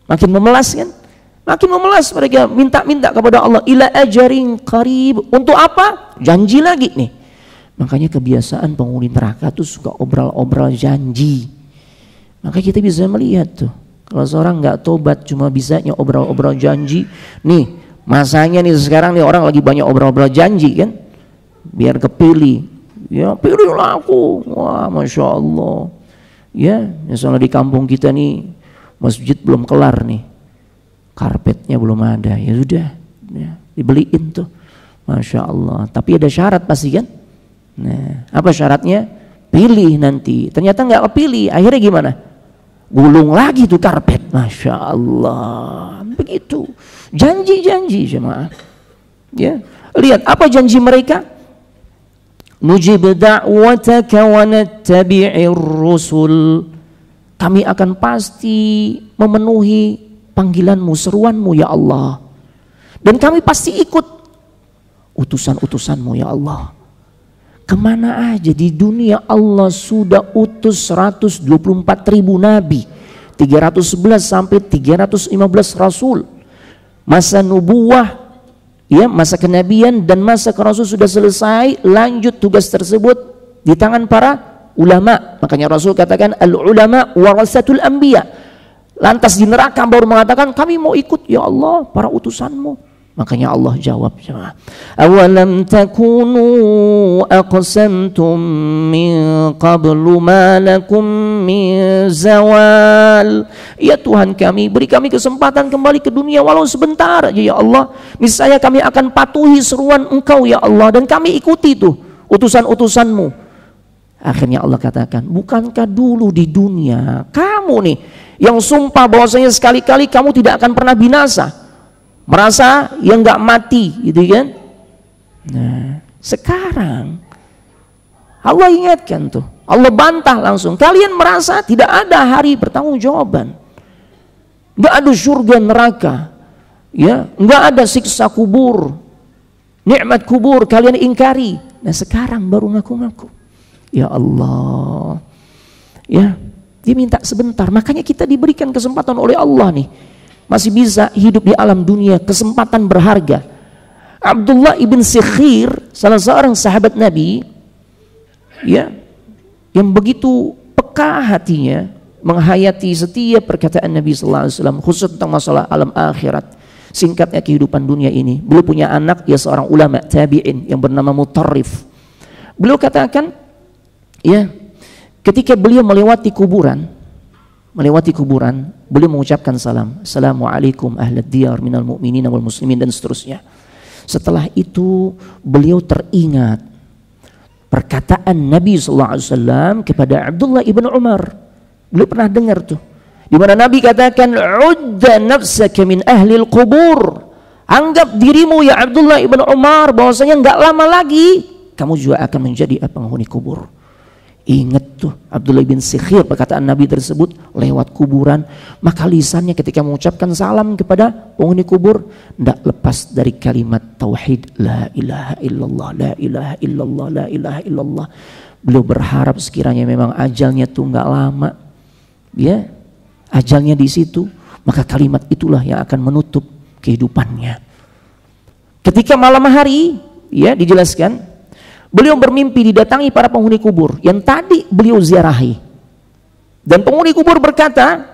makin memelas kan? Makin memelas mereka minta-minta kepada Allah, ila ajarin qarib. Untuk apa? Janji lagi nih. Makanya kebiasaan penghuni neraka tuh suka obral-obral janji. Maka kita bisa melihat tuh, kalau seorang nggak tobat cuma bisanya obral-obral janji. Nih masanya nih sekarang nih orang lagi banyak obral-obral janji kan, biar kepilih. Ya pilihlah aku. Wah masya Allah. Ya misalnya di kampung kita nih masjid belum kelar nih, karpetnya belum ada, ya sudah ya, dibeliin tuh, masya Allah. Tapi ada syarat pasti kan. Nah apa syaratnya? Pilih nanti. Ternyata nggak kepilih, akhirnya gimana? Gulung lagi tuh karpet, masya Allah. Begitu janji-janji jemaah. Ya lihat apa janji mereka? Nujib da'wataka wa nattabi'ir rusul. Kami akan pasti memenuhi panggilanmu, seruanmu ya Allah, dan kami pasti ikut utusan-utusanmu ya Allah. Kemana aja di dunia Allah sudah utus 124.000 nabi, 311 sampai 315 rasul. Masa nubuwah ya, masa kenabian dan masa kerasul sudah selesai, lanjut tugas tersebut di tangan para ulama. Makanya Rasul katakan al ulama warasatul anbiya. Lantas di neraka baru mengatakan kami mau ikut ya Allah para utusanmu. Makanya Allah jawab, awalam takunu aqsamtum min qablu ma lakum min zawal. Ya Tuhan kami, beri kami kesempatan kembali ke dunia walau sebentar aja ya Allah. Misalnya kami akan patuhi seruan Engkau ya Allah, dan kami ikuti tuh utusan-utusanmu. Akhirnya Allah katakan, bukankah dulu di dunia kamu nih yang sumpah bahwasanya sekali-kali kamu tidak akan pernah binasa, merasa yang nggak mati gitu kan. Nah sekarang Allah ingatkan tuh, Allah bantah langsung, kalian merasa tidak ada hari pertanggungjawaban, nggak ada surga neraka ya, nggak ada siksa kubur, nikmat kubur kalian ingkari. Nah sekarang baru ngaku-ngaku ya Allah ya. Dia minta sebentar, makanya kita diberikan kesempatan oleh Allah nih, masih bisa hidup di alam dunia, kesempatan berharga. Abdullah ibn Sikhir, salah seorang sahabat Nabi ya, yang begitu peka hatinya menghayati setiap perkataan Nabi sallallahu alaihi wasallam, khusus tentang masalah alam akhirat, singkatnya kehidupan dunia ini. Beliau punya anak, ya seorang ulama tabi'in yang bernama Mutarrif. Beliau katakan ya, ketika beliau melewati kuburan, beliau mengucapkan salam, Assalamualaikum ahlad diyar minal mu'minin wal muslimin, dan seterusnya. Setelah itu beliau teringat perkataan Nabi SAW kepada Abdullah ibn Umar. Beliau pernah dengar tuh, di mana Nabi katakan, udda nafsaka min ahlil kubur. Anggap dirimu ya Abdullah ibn Umar bahwasanya nggak lama lagi kamu juga akan menjadi penghuni kubur. Ingat tuh Abdullah bin Sikhir perkataan Nabi tersebut lewat kuburan, maka lisannya ketika mengucapkan salam kepada penghuni kubur tidak lepas dari kalimat tauhid, la ilaha illallah, la ilaha illallah, la ilaha illallah. Beliau berharap sekiranya memang ajalnya tuh nggak lama, ya ajalnya di situ, maka kalimat itulah yang akan menutup kehidupannya. Ketika malam hari ya dijelaskan, beliau bermimpi didatangi para penghuni kubur yang tadi beliau ziarahi. Dan penghuni kubur berkata,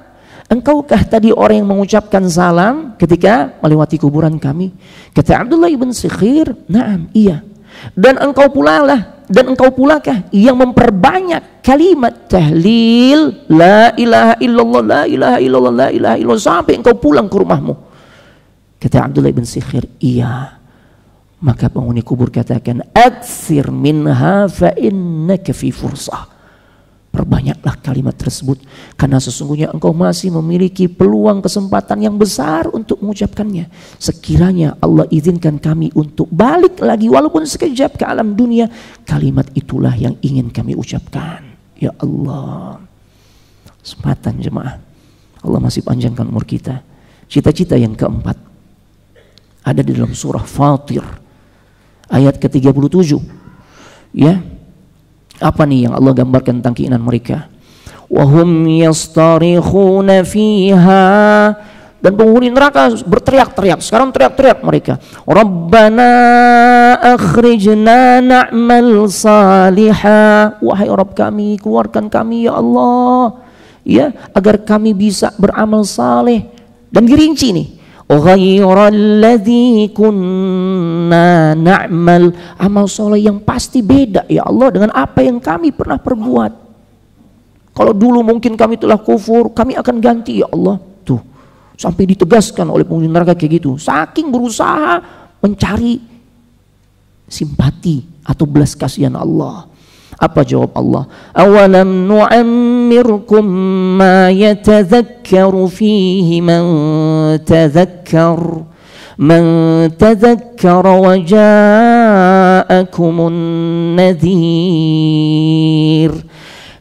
engkaukah tadi orang yang mengucapkan salam ketika melewati kuburan kami? Kata Abdullah ibn Sikhir, na'am, iya. Dan engkau pulakah yang memperbanyak kalimat tahlil la ilaha illallah, la ilaha illallah, la ilaha illallah sampai engkau pulang ke rumahmu? Kata Abdullah bin Sikhir, iya. Maka penghuni kubur katakan, aktsir minha fa innaka fi fursah. Perbanyaklah kalimat tersebut karena sesungguhnya engkau masih memiliki peluang kesempatan yang besar untuk mengucapkannya. Sekiranya Allah izinkan kami untuk balik lagi walaupun sekejap ke alam dunia, kalimat itulah yang ingin kami ucapkan. Ya Allah, kesempatan jemaah, Allah masih panjangkan umur kita. Cita-cita yang keempat ada di dalam surah Fatir ayat ke-37. Ya, apa nih yang Allah gambarkan tentang keinginan mereka? Wahum yastarikhuna fiha, dan penghuni neraka berteriak-teriak. Sekarang teriak-teriak mereka, Rabbana akhrijna na'mal salihah, wahai Rabb kami, keluarkan kami ya Allah, ya, agar kami bisa beramal saleh. Dan dirinci nih, ghairal kunna na'mal, amal soleh yang pasti beda ya Allah dengan apa yang kami pernah perbuat. Kalau dulu mungkin kami telah kufur, kami akan ganti ya Allah. Tuh, sampai ditegaskan oleh penghuni neraka kayak gitu, saking berusaha mencari simpati atau belas kasihan Allah. Apa jawab Allah? Awalam nu'ammirkum ma yatadhakkaru fihi man tadhakkara wa ja'akumun nadhir.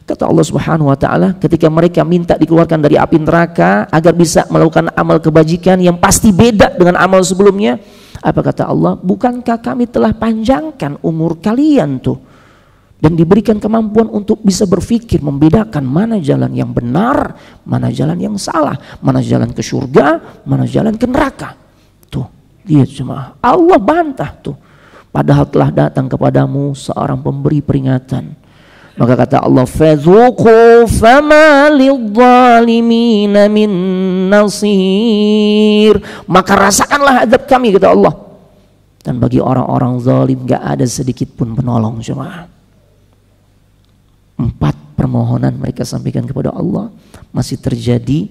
Kata Allah Subhanahu wa taala, ketika mereka minta dikeluarkan dari api neraka agar bisa melakukan amal kebajikan yang pasti beda dengan amal sebelumnya, apa kata Allah? Bukankah kami telah panjangkan umur kalian tuh dan diberikan kemampuan untuk bisa berpikir, membedakan mana jalan yang benar, mana jalan yang salah, mana jalan ke surga, mana jalan ke neraka. Tuh, lihat jemaah, Allah bantah tuh. Padahal telah datang kepadamu seorang pemberi peringatan. Maka kata Allah, fadzuqu fama lidzalimina min nasir. Maka rasakanlah azab kami, kata Allah. Dan bagi orang-orang zalim gak ada sedikit pun penolong jemaah. 4 permohonan mereka sampaikan kepada Allah, masih terjadi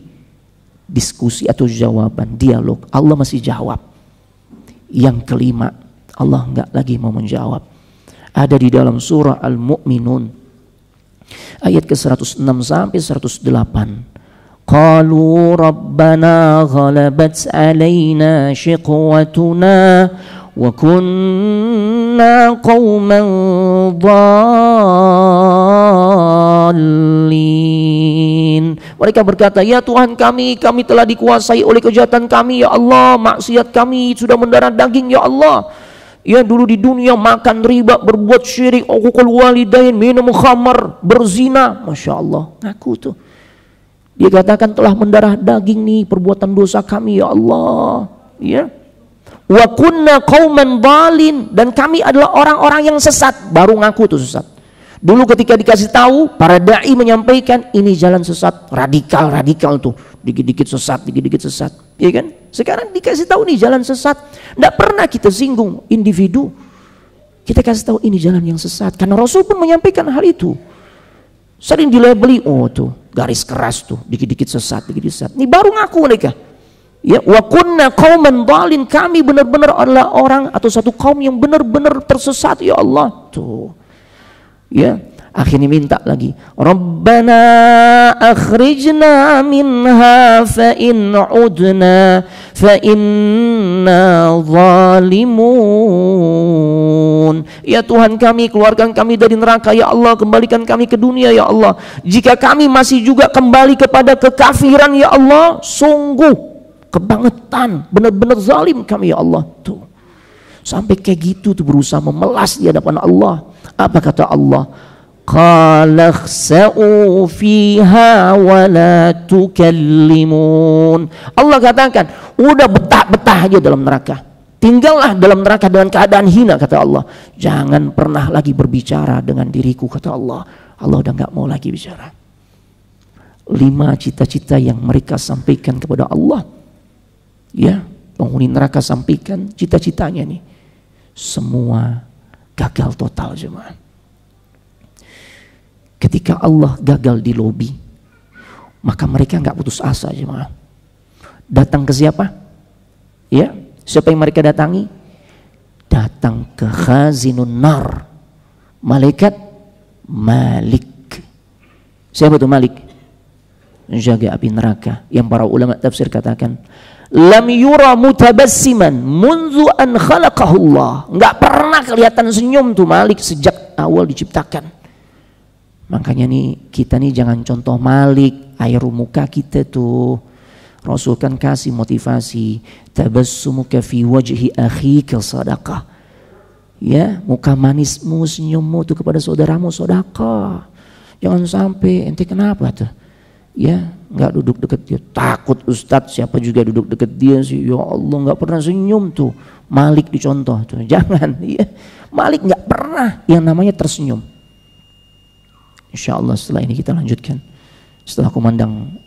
diskusi atau jawaban, dialog. Allah masih jawab. Yang kelima, Allah enggak lagi mau menjawab. Ada di dalam surah Al-Mu'minun ayat ke-106 sampai 108. Qalu rabbana ghalabat alaina shiqwatuna wa kunna qauman dhalin. Mereka berkata, ya Tuhan kami telah dikuasai oleh kejahatan kami ya Allah, maksiat kami sudah mendarah daging ya Allah. Ya, dulu di dunia makan riba, berbuat syirik, uququl walidain, minum khamar, berzina. Masya Allah, ngaku tuh. Dia katakan telah mendarah daging nih perbuatan dosa kami ya Allah. Ya. Wa kunna qauman dhalin, dan kami adalah orang-orang yang sesat. Baru ngaku tuh sesat. Dulu ketika dikasih tahu, para dai menyampaikan ini jalan sesat, radikal tuh, dikit-dikit sesat, ya kan? Sekarang dikasih tahu nih jalan sesat, tidak pernah kita singgung individu, kita kasih tahu ini jalan yang sesat, karena Rasul pun menyampaikan hal itu. Sering dilabeli, oh tuh garis keras tuh, dikit-dikit sesat. Ini baru ngaku mereka. Ya, wa kunna qauman dhalin, kami benar-benar adalah orang atau satu kaum yang benar-benar tersesat ya Allah. Tuh. Ya, akhirnya minta lagi, Rabbana akhrijna minha fa in udna fa inna zalimun. Ya Tuhan kami, keluarkan kami dari neraka ya Allah, kembalikan kami ke dunia ya Allah. Jika kami masih juga kembali kepada kekafiran ya Allah, sungguh kebangetan, benar-benar zalim kami ya Allah. Tuh, sampai kayak gitu tuh, berusaha memelas di hadapan Allah. Apa kata Allah? Qala khsa'u fiha wa la tukallimun. Allah katakan, udah betah-betah aja dalam neraka, tinggallah dalam neraka dengan keadaan hina, kata Allah. Jangan pernah lagi berbicara dengan diriku, kata Allah. Allah udah gak mau lagi bicara. 5 cita-cita yang mereka sampaikan kepada Allah. Ya, penghuni neraka sampaikan cita-citanya nih. Semua gagal total, jemaah. Ketika Allah gagal di lobi, maka mereka gak putus asa, jemaah. Datang ke siapa? Ya, siapa yang mereka datangi? Datang ke khazinun nar, malaikat Malik. Siapa itu Malik? Menjaga api neraka, yang para ulama tafsir katakan lam yura mutabassiman munzu an khalaqahullah. Enggak pernah kelihatan senyum tuh Malik sejak awal diciptakan. Makanya nih kita nih jangan contoh Malik, air muka kita tuh. Rasul kan kasih motivasi, tabassumuka fi wajhi akhika sadaqah. Ya, muka manismu, senyummu tuh kepada saudaramu sedekah. Jangan sampai ente kenapa tuh? Ya, nggak duduk dekat dia. Takut ustadz siapa juga duduk dekat dia sih. Ya Allah, nggak pernah senyum tuh. Malik dicontoh tuh. Jangan, ya. Malik nggak pernah yang namanya tersenyum. Insya Allah setelah ini kita lanjutkan. Setelah kumandang.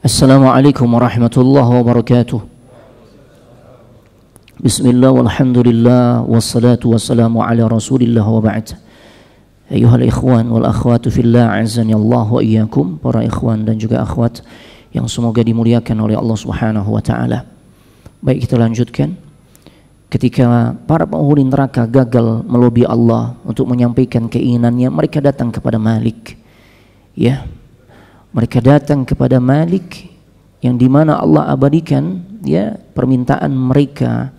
Assalamualaikum warahmatullahi wabarakatuh. Bismillah walhamdulillah wassalatu wassalamu ala rasulillah wa ba'd. Ayuhal ikhwan wal akhwatu fillah, azani Allah wa iyyakum. Para ikhwan dan juga akhwat yang semoga dimuliakan oleh Allah Subhanahu wa taala. Baik, kita lanjutkan. Ketika para penghuni neraka gagal melobi Allah untuk menyampaikan keinginannya, mereka datang kepada Malik. Ya. Mereka datang kepada Malik yang dimana Allah abadikan ya permintaan mereka,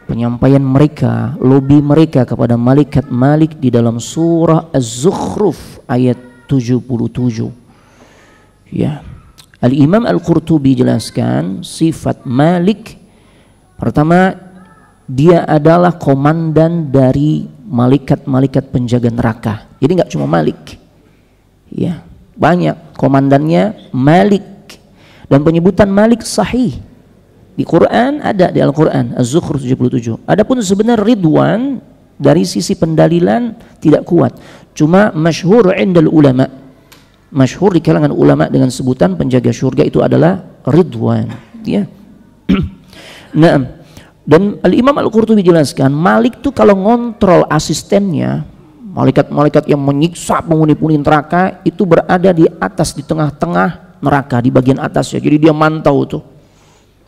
penyampaian mereka, lobi mereka kepada malaikat Malik di dalam surah Az-Zukhruf ayat 77. Ya. Al-Imam Al-Qurtubi jelaskan sifat Malik. Pertama, dia adalah komandan dari malaikat-malaikat penjaga neraka. Jadi nggak cuma Malik. Ya. Banyak komandannya Malik, dan penyebutan Malik sahih di Quran, ada di Al-Quran Az-Zukhruf 77. Adapun sebenarnya Ridwan dari sisi pendalilan tidak kuat, cuma masyhur indal ulama, masyhur di kalangan ulama dengan sebutan penjaga surga itu adalah Ridwan, ya. Nah, dan Al-Imam Al-Qurtubi jelaskan Malik tuh kalau ngontrol asistennya, malaikat-malaikat yang menyiksa penghuni-penghuni neraka itu berada di atas, di tengah-tengah neraka, di bagian atas ya. Jadi dia mantau tuh.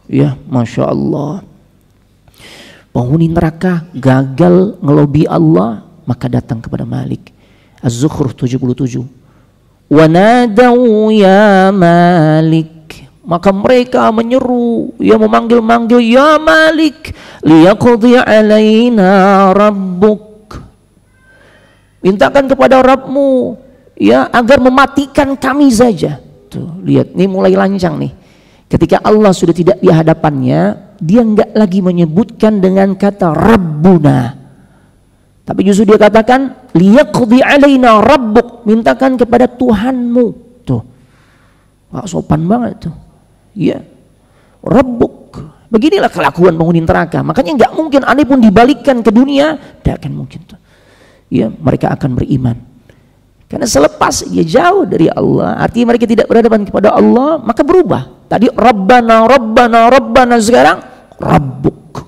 Ya, Masya Allah. Penghuni neraka gagal ngelobi Allah, maka datang kepada Malik. Az-Zukhruf 77. Wa nadau ya Malik. Maka mereka menyeru, ya memanggil-manggil, ya Malik, liyaqdi alaina rabbuk. Mintakan kepada Rabbmu ya agar mematikan kami saja. Tuh, lihat, ini mulai lancang nih. Ketika Allah sudah tidak di hadapannya, dia enggak lagi menyebutkan dengan kata Rabbuna. Tapi justru dia katakan liyaqdi alaina rabbuk, mintakan kepada Tuhanmu. Tuh. Wah, sopan banget tuh. Ya. Rabbuk. Beginilah kelakuan penghuni neraka. Makanya enggak mungkin, andai pun dibalikkan ke dunia, tidak akan mungkin tuh. Ya, mereka akan beriman. Karena selepas dia jauh dari Allah, artinya mereka tidak berhadapan kepada Allah, maka berubah. Tadi Rabbana, Rabbana, Rabbana, sekarang Rabbuk.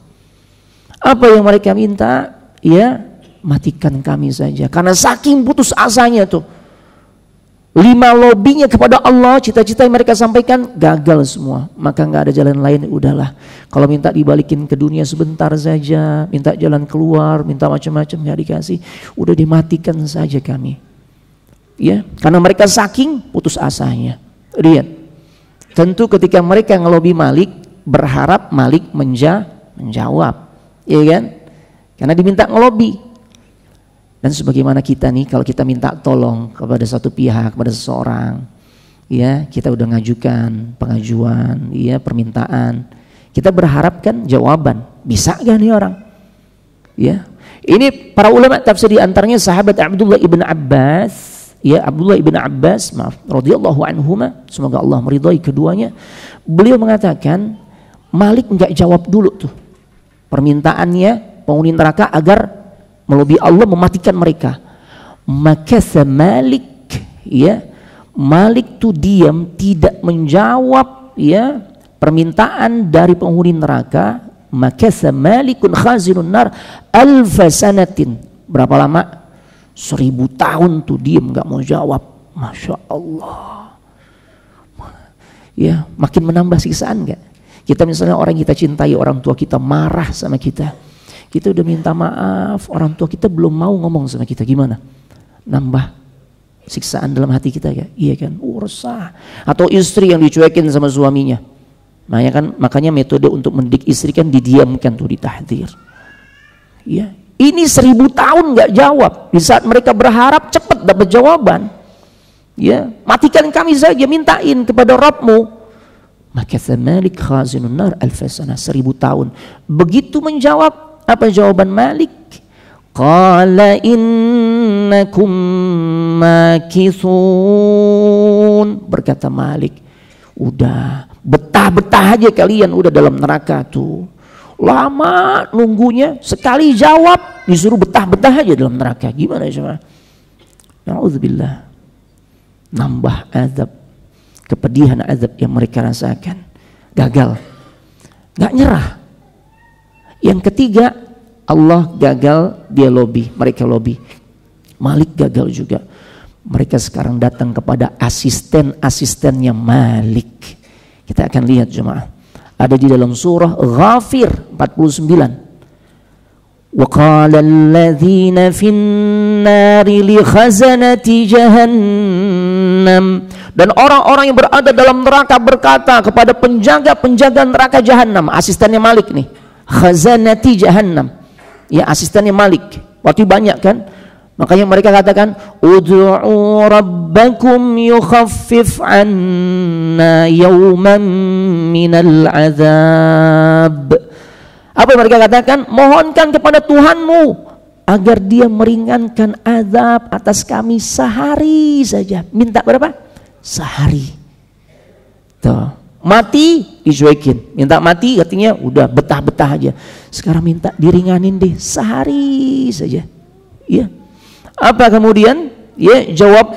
Apa yang mereka minta? Ya, matikan kami saja. Karena saking putus asanya tuh. 5 lobinya kepada Allah, cita-cita yang mereka sampaikan gagal semua. Maka nggak ada jalan lain, udahlah. Kalau minta dibalikin ke dunia sebentar saja, minta jalan keluar, minta macam-macam nggak dikasih, udah dimatikan saja kami. Ya, karena mereka saking putus asanya. Lihat, tentu ketika mereka ngelobi Malik, berharap Malik menjawab, ya kan? Karena diminta ngelobi. Dan sebagaimana kita nih, kalau kita minta tolong kepada satu pihak, kepada seseorang, ya kita udah ngajukan pengajuan, ya permintaan, kita berharap kan jawaban, bisa gak nih orang? Ya, ini para ulama tafsir di antaranya sahabat Abdullah ibn Abbas, ya Abdullah ibn Abbas, maaf, radhiyallahu anhuma, semoga Allah meridhai keduanya, beliau mengatakan Malik enggak jawab dulu tuh permintaannya penghuni neraka agar melobi Allah mematikan mereka. Maka Malik, ya, Malik tuh diam, tidak menjawab ya permintaan dari penghuni neraka. Maka Malikun khazinun nar alfa sanatin, berapa lama? 1000 tahun tuh diem nggak mau jawab. Masya Allah. Ya, makin menambah siksaan nggak? Kita misalnya orang kita cintai, orang tua kita marah sama kita, kita udah minta maaf, orang tua kita belum mau ngomong sama kita, gimana? Nambah siksaan dalam hati kita ya, iya kan? Resah. Atau istri yang dicuekin sama suaminya, makanya metode untuk mendidik istri kan didiamkan tuh, ditahdir. Ya. Ini 1000 tahun nggak jawab. Di saat mereka berharap cepat dapat jawaban, ya, matikan kami saja, mintain kepada Rabbmu. Maka Malik khazinun nar alfasana, 1000 tahun. Begitu menjawab, apa jawaban Malik? Qala innakum makithun. Berkata Malik, udah betah-betah aja kalian, udah dalam neraka tuh. Lama nunggunya, sekali jawab disuruh betah-betah aja dalam neraka. Gimana coba? Na'udzubillah. Nambah azab, kepedihan azab yang mereka rasakan. Gagal, gak nyerah. Yang ketiga, Allah gagal, dia lobby, mereka lobby. Malik gagal juga. Mereka sekarang datang kepada asisten-asistennya Malik. Kita akan lihat jemaah. Ada di dalam surah Ghafir 49. Wa qala alladhina fin nari li khazanati jahannam, dan orang-orang yang berada dalam neraka berkata kepada penjaga-penjaga neraka jahanam, asistennya Malik nih, khazanati jahannam, ya asistennya Malik. Waktu banyak kan, makanya mereka katakan ud'u rabbakum yukhaffif anna yawman minal azab. Apa yang mereka katakan? Mohonkan kepada Tuhanmu agar dia meringankan azab atas kami sehari saja. Minta berapa? Sehari. Tuh, mati dicuekin. Minta mati artinya udah betah-betah aja. Sekarang minta diringanin deh sehari saja. Ya. Apa kemudian? Ya, jawab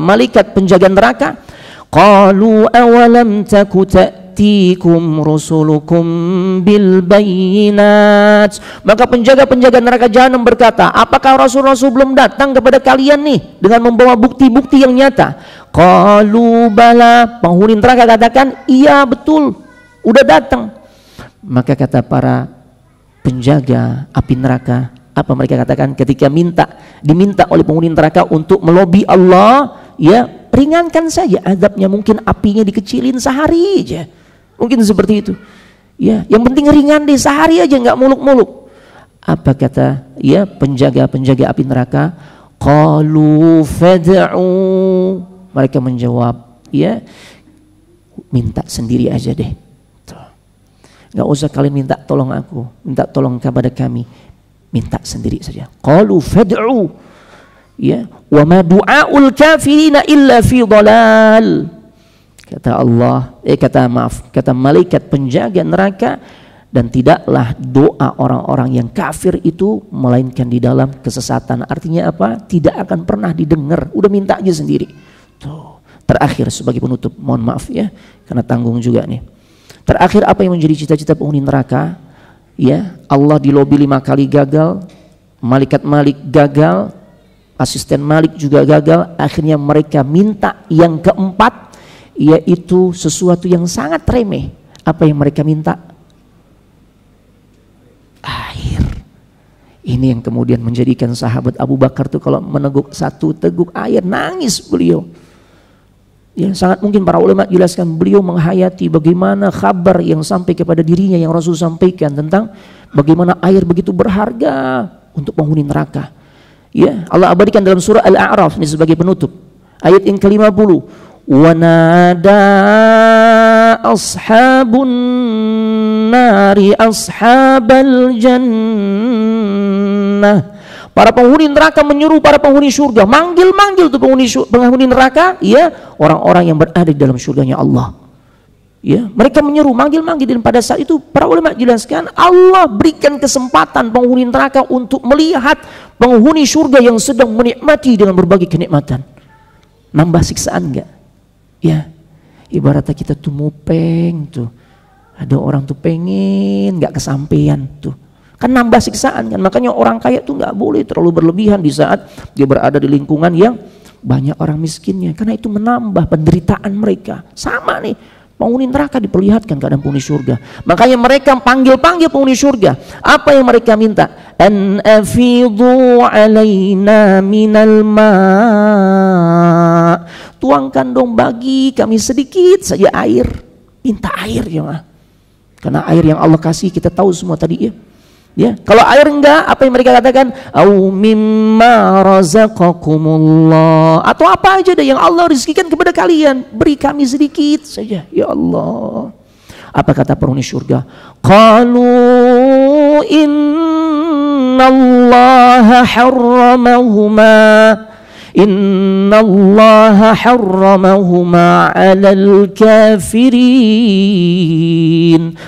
malaikat penjaga neraka. Qalu awalam taku ta'tikum rusulukum bil bayinat. Maka penjaga-penjaga neraka jahanam berkata, apakah rasul-rasul belum datang kepada kalian nih dengan membawa bukti-bukti yang nyata? Qalu bala. Penghuni neraka katakan, iya betul, udah datang. Maka kata para penjaga api neraka, apa mereka katakan ketika diminta oleh penghuni neraka untuk melobi Allah, ya ringankan saja azabnya, mungkin apinya dikecilin sehari aja, mungkin seperti itu, ya yang penting ringan deh sehari aja, nggak muluk-muluk. Apa kata ya penjaga-penjaga api neraka? Qalu fad'u. Mereka menjawab, ya minta sendiri aja deh, nggak usah kalian minta tolong aku, minta tolong kepada kami, minta sendiri saja. Qalu fad'u, ya wa ma du'aul kafirina illa fi dhalal. Kata Allah, kata malaikat penjaga neraka, dan tidaklah doa orang-orang yang kafir itu melainkan di dalam kesesatan. Artinya apa? Tidak akan pernah didengar. Udah minta aja sendiri. Tuh. Terakhir sebagai penutup, mohon maaf ya, karena tanggung juga nih. Terakhir, apa yang menjadi cita-cita penghuni neraka? Ya, Allah dilobi 5 kali gagal, malaikat Malik gagal, asisten Malik juga gagal. Akhirnya mereka minta yang keempat, yaitu sesuatu yang sangat remeh. Apa yang mereka minta? Air. Ini yang kemudian menjadikan sahabat Abu Bakar tuh kalau meneguk 1 teguk air nangis beliau. Ya, sangat mungkin para ulama jelaskan beliau menghayati bagaimana kabar yang sampai kepada dirinya yang Rasul sampaikan tentang bagaimana air begitu berharga untuk penghuni neraka. Ya, Allah abadikan dalam surah Al-A'raf ini sebagai penutup. Ayat yang ke-50. Wa nada ashabun nari ashabal jannah Para penghuni neraka menyuruh para penghuni surga, manggil-manggil tuh penghuni neraka, ya, orang-orang yang berada di dalam surganya Allah. Ya, mereka menyeru, manggil-manggil, dan pada saat itu para ulama jelaskan Allah berikan kesempatan penghuni neraka untuk melihat penghuni surga yang sedang menikmati dengan berbagai kenikmatan. Nambah siksaan enggak? Ya, ibaratnya kita tuh mupeng tuh, ada orang tuh pengen nggak kesampaian tuh, kan nambah siksaan kan. Makanya orang kaya tuh nggak boleh terlalu berlebihan di saat dia berada di lingkungan yang banyak orang miskinnya, karena itu menambah penderitaan mereka. Sama nih, penghuni neraka diperlihatkan keadaan penghuni surga. Makanya mereka panggil-panggil penghuni surga. Apa yang mereka minta? An afidhu alaina minal ma'. Tuangkan dong bagi kami sedikit saja air. Minta air ya, karena air yang Allah kasih kita tahu semua tadi ya. Ya, kalau air enggak, apa yang mereka katakan? Au mimma razaqakumullah, atau apa aja deh yang Allah rezekikan kepada kalian, beri kami sedikit saja ya Allah. Apa kata penghuni surga? Qalu innallaha harramahuma, innallaha harramahuma 'alal kafirin.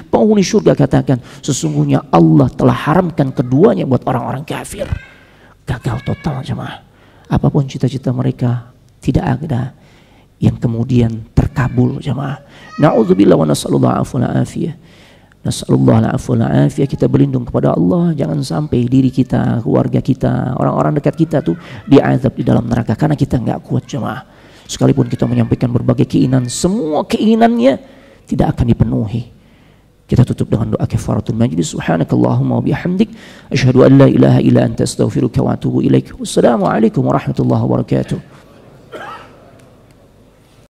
Penghuni surga katakan, sesungguhnya Allah telah haramkan keduanya buat orang-orang kafir. Gagal total jemaah. Apapun cita-cita mereka tidak ada yang kemudian terkabul jemaah. Na'udzubillah wa nas'alullah afwa wal afiyah. Nas'alullah al-afwa wal afiyah. Kita berlindung kepada Allah, jangan sampai diri kita, keluarga kita, orang-orang dekat kita tuh diazab di dalam neraka karena kita nggak kuat jemaah. Sekalipun kita menyampaikan berbagai keinginan, semua keinginannya tidak akan dipenuhi. Kita tutup dengan doa kafaratul majlis. Subhanakallahumma wa bihamdik, asyhadu an la ilaha illa anta astaghfiruka wa atubu ilaik. Wassalamualaikum warahmatullahi wabarakatuh.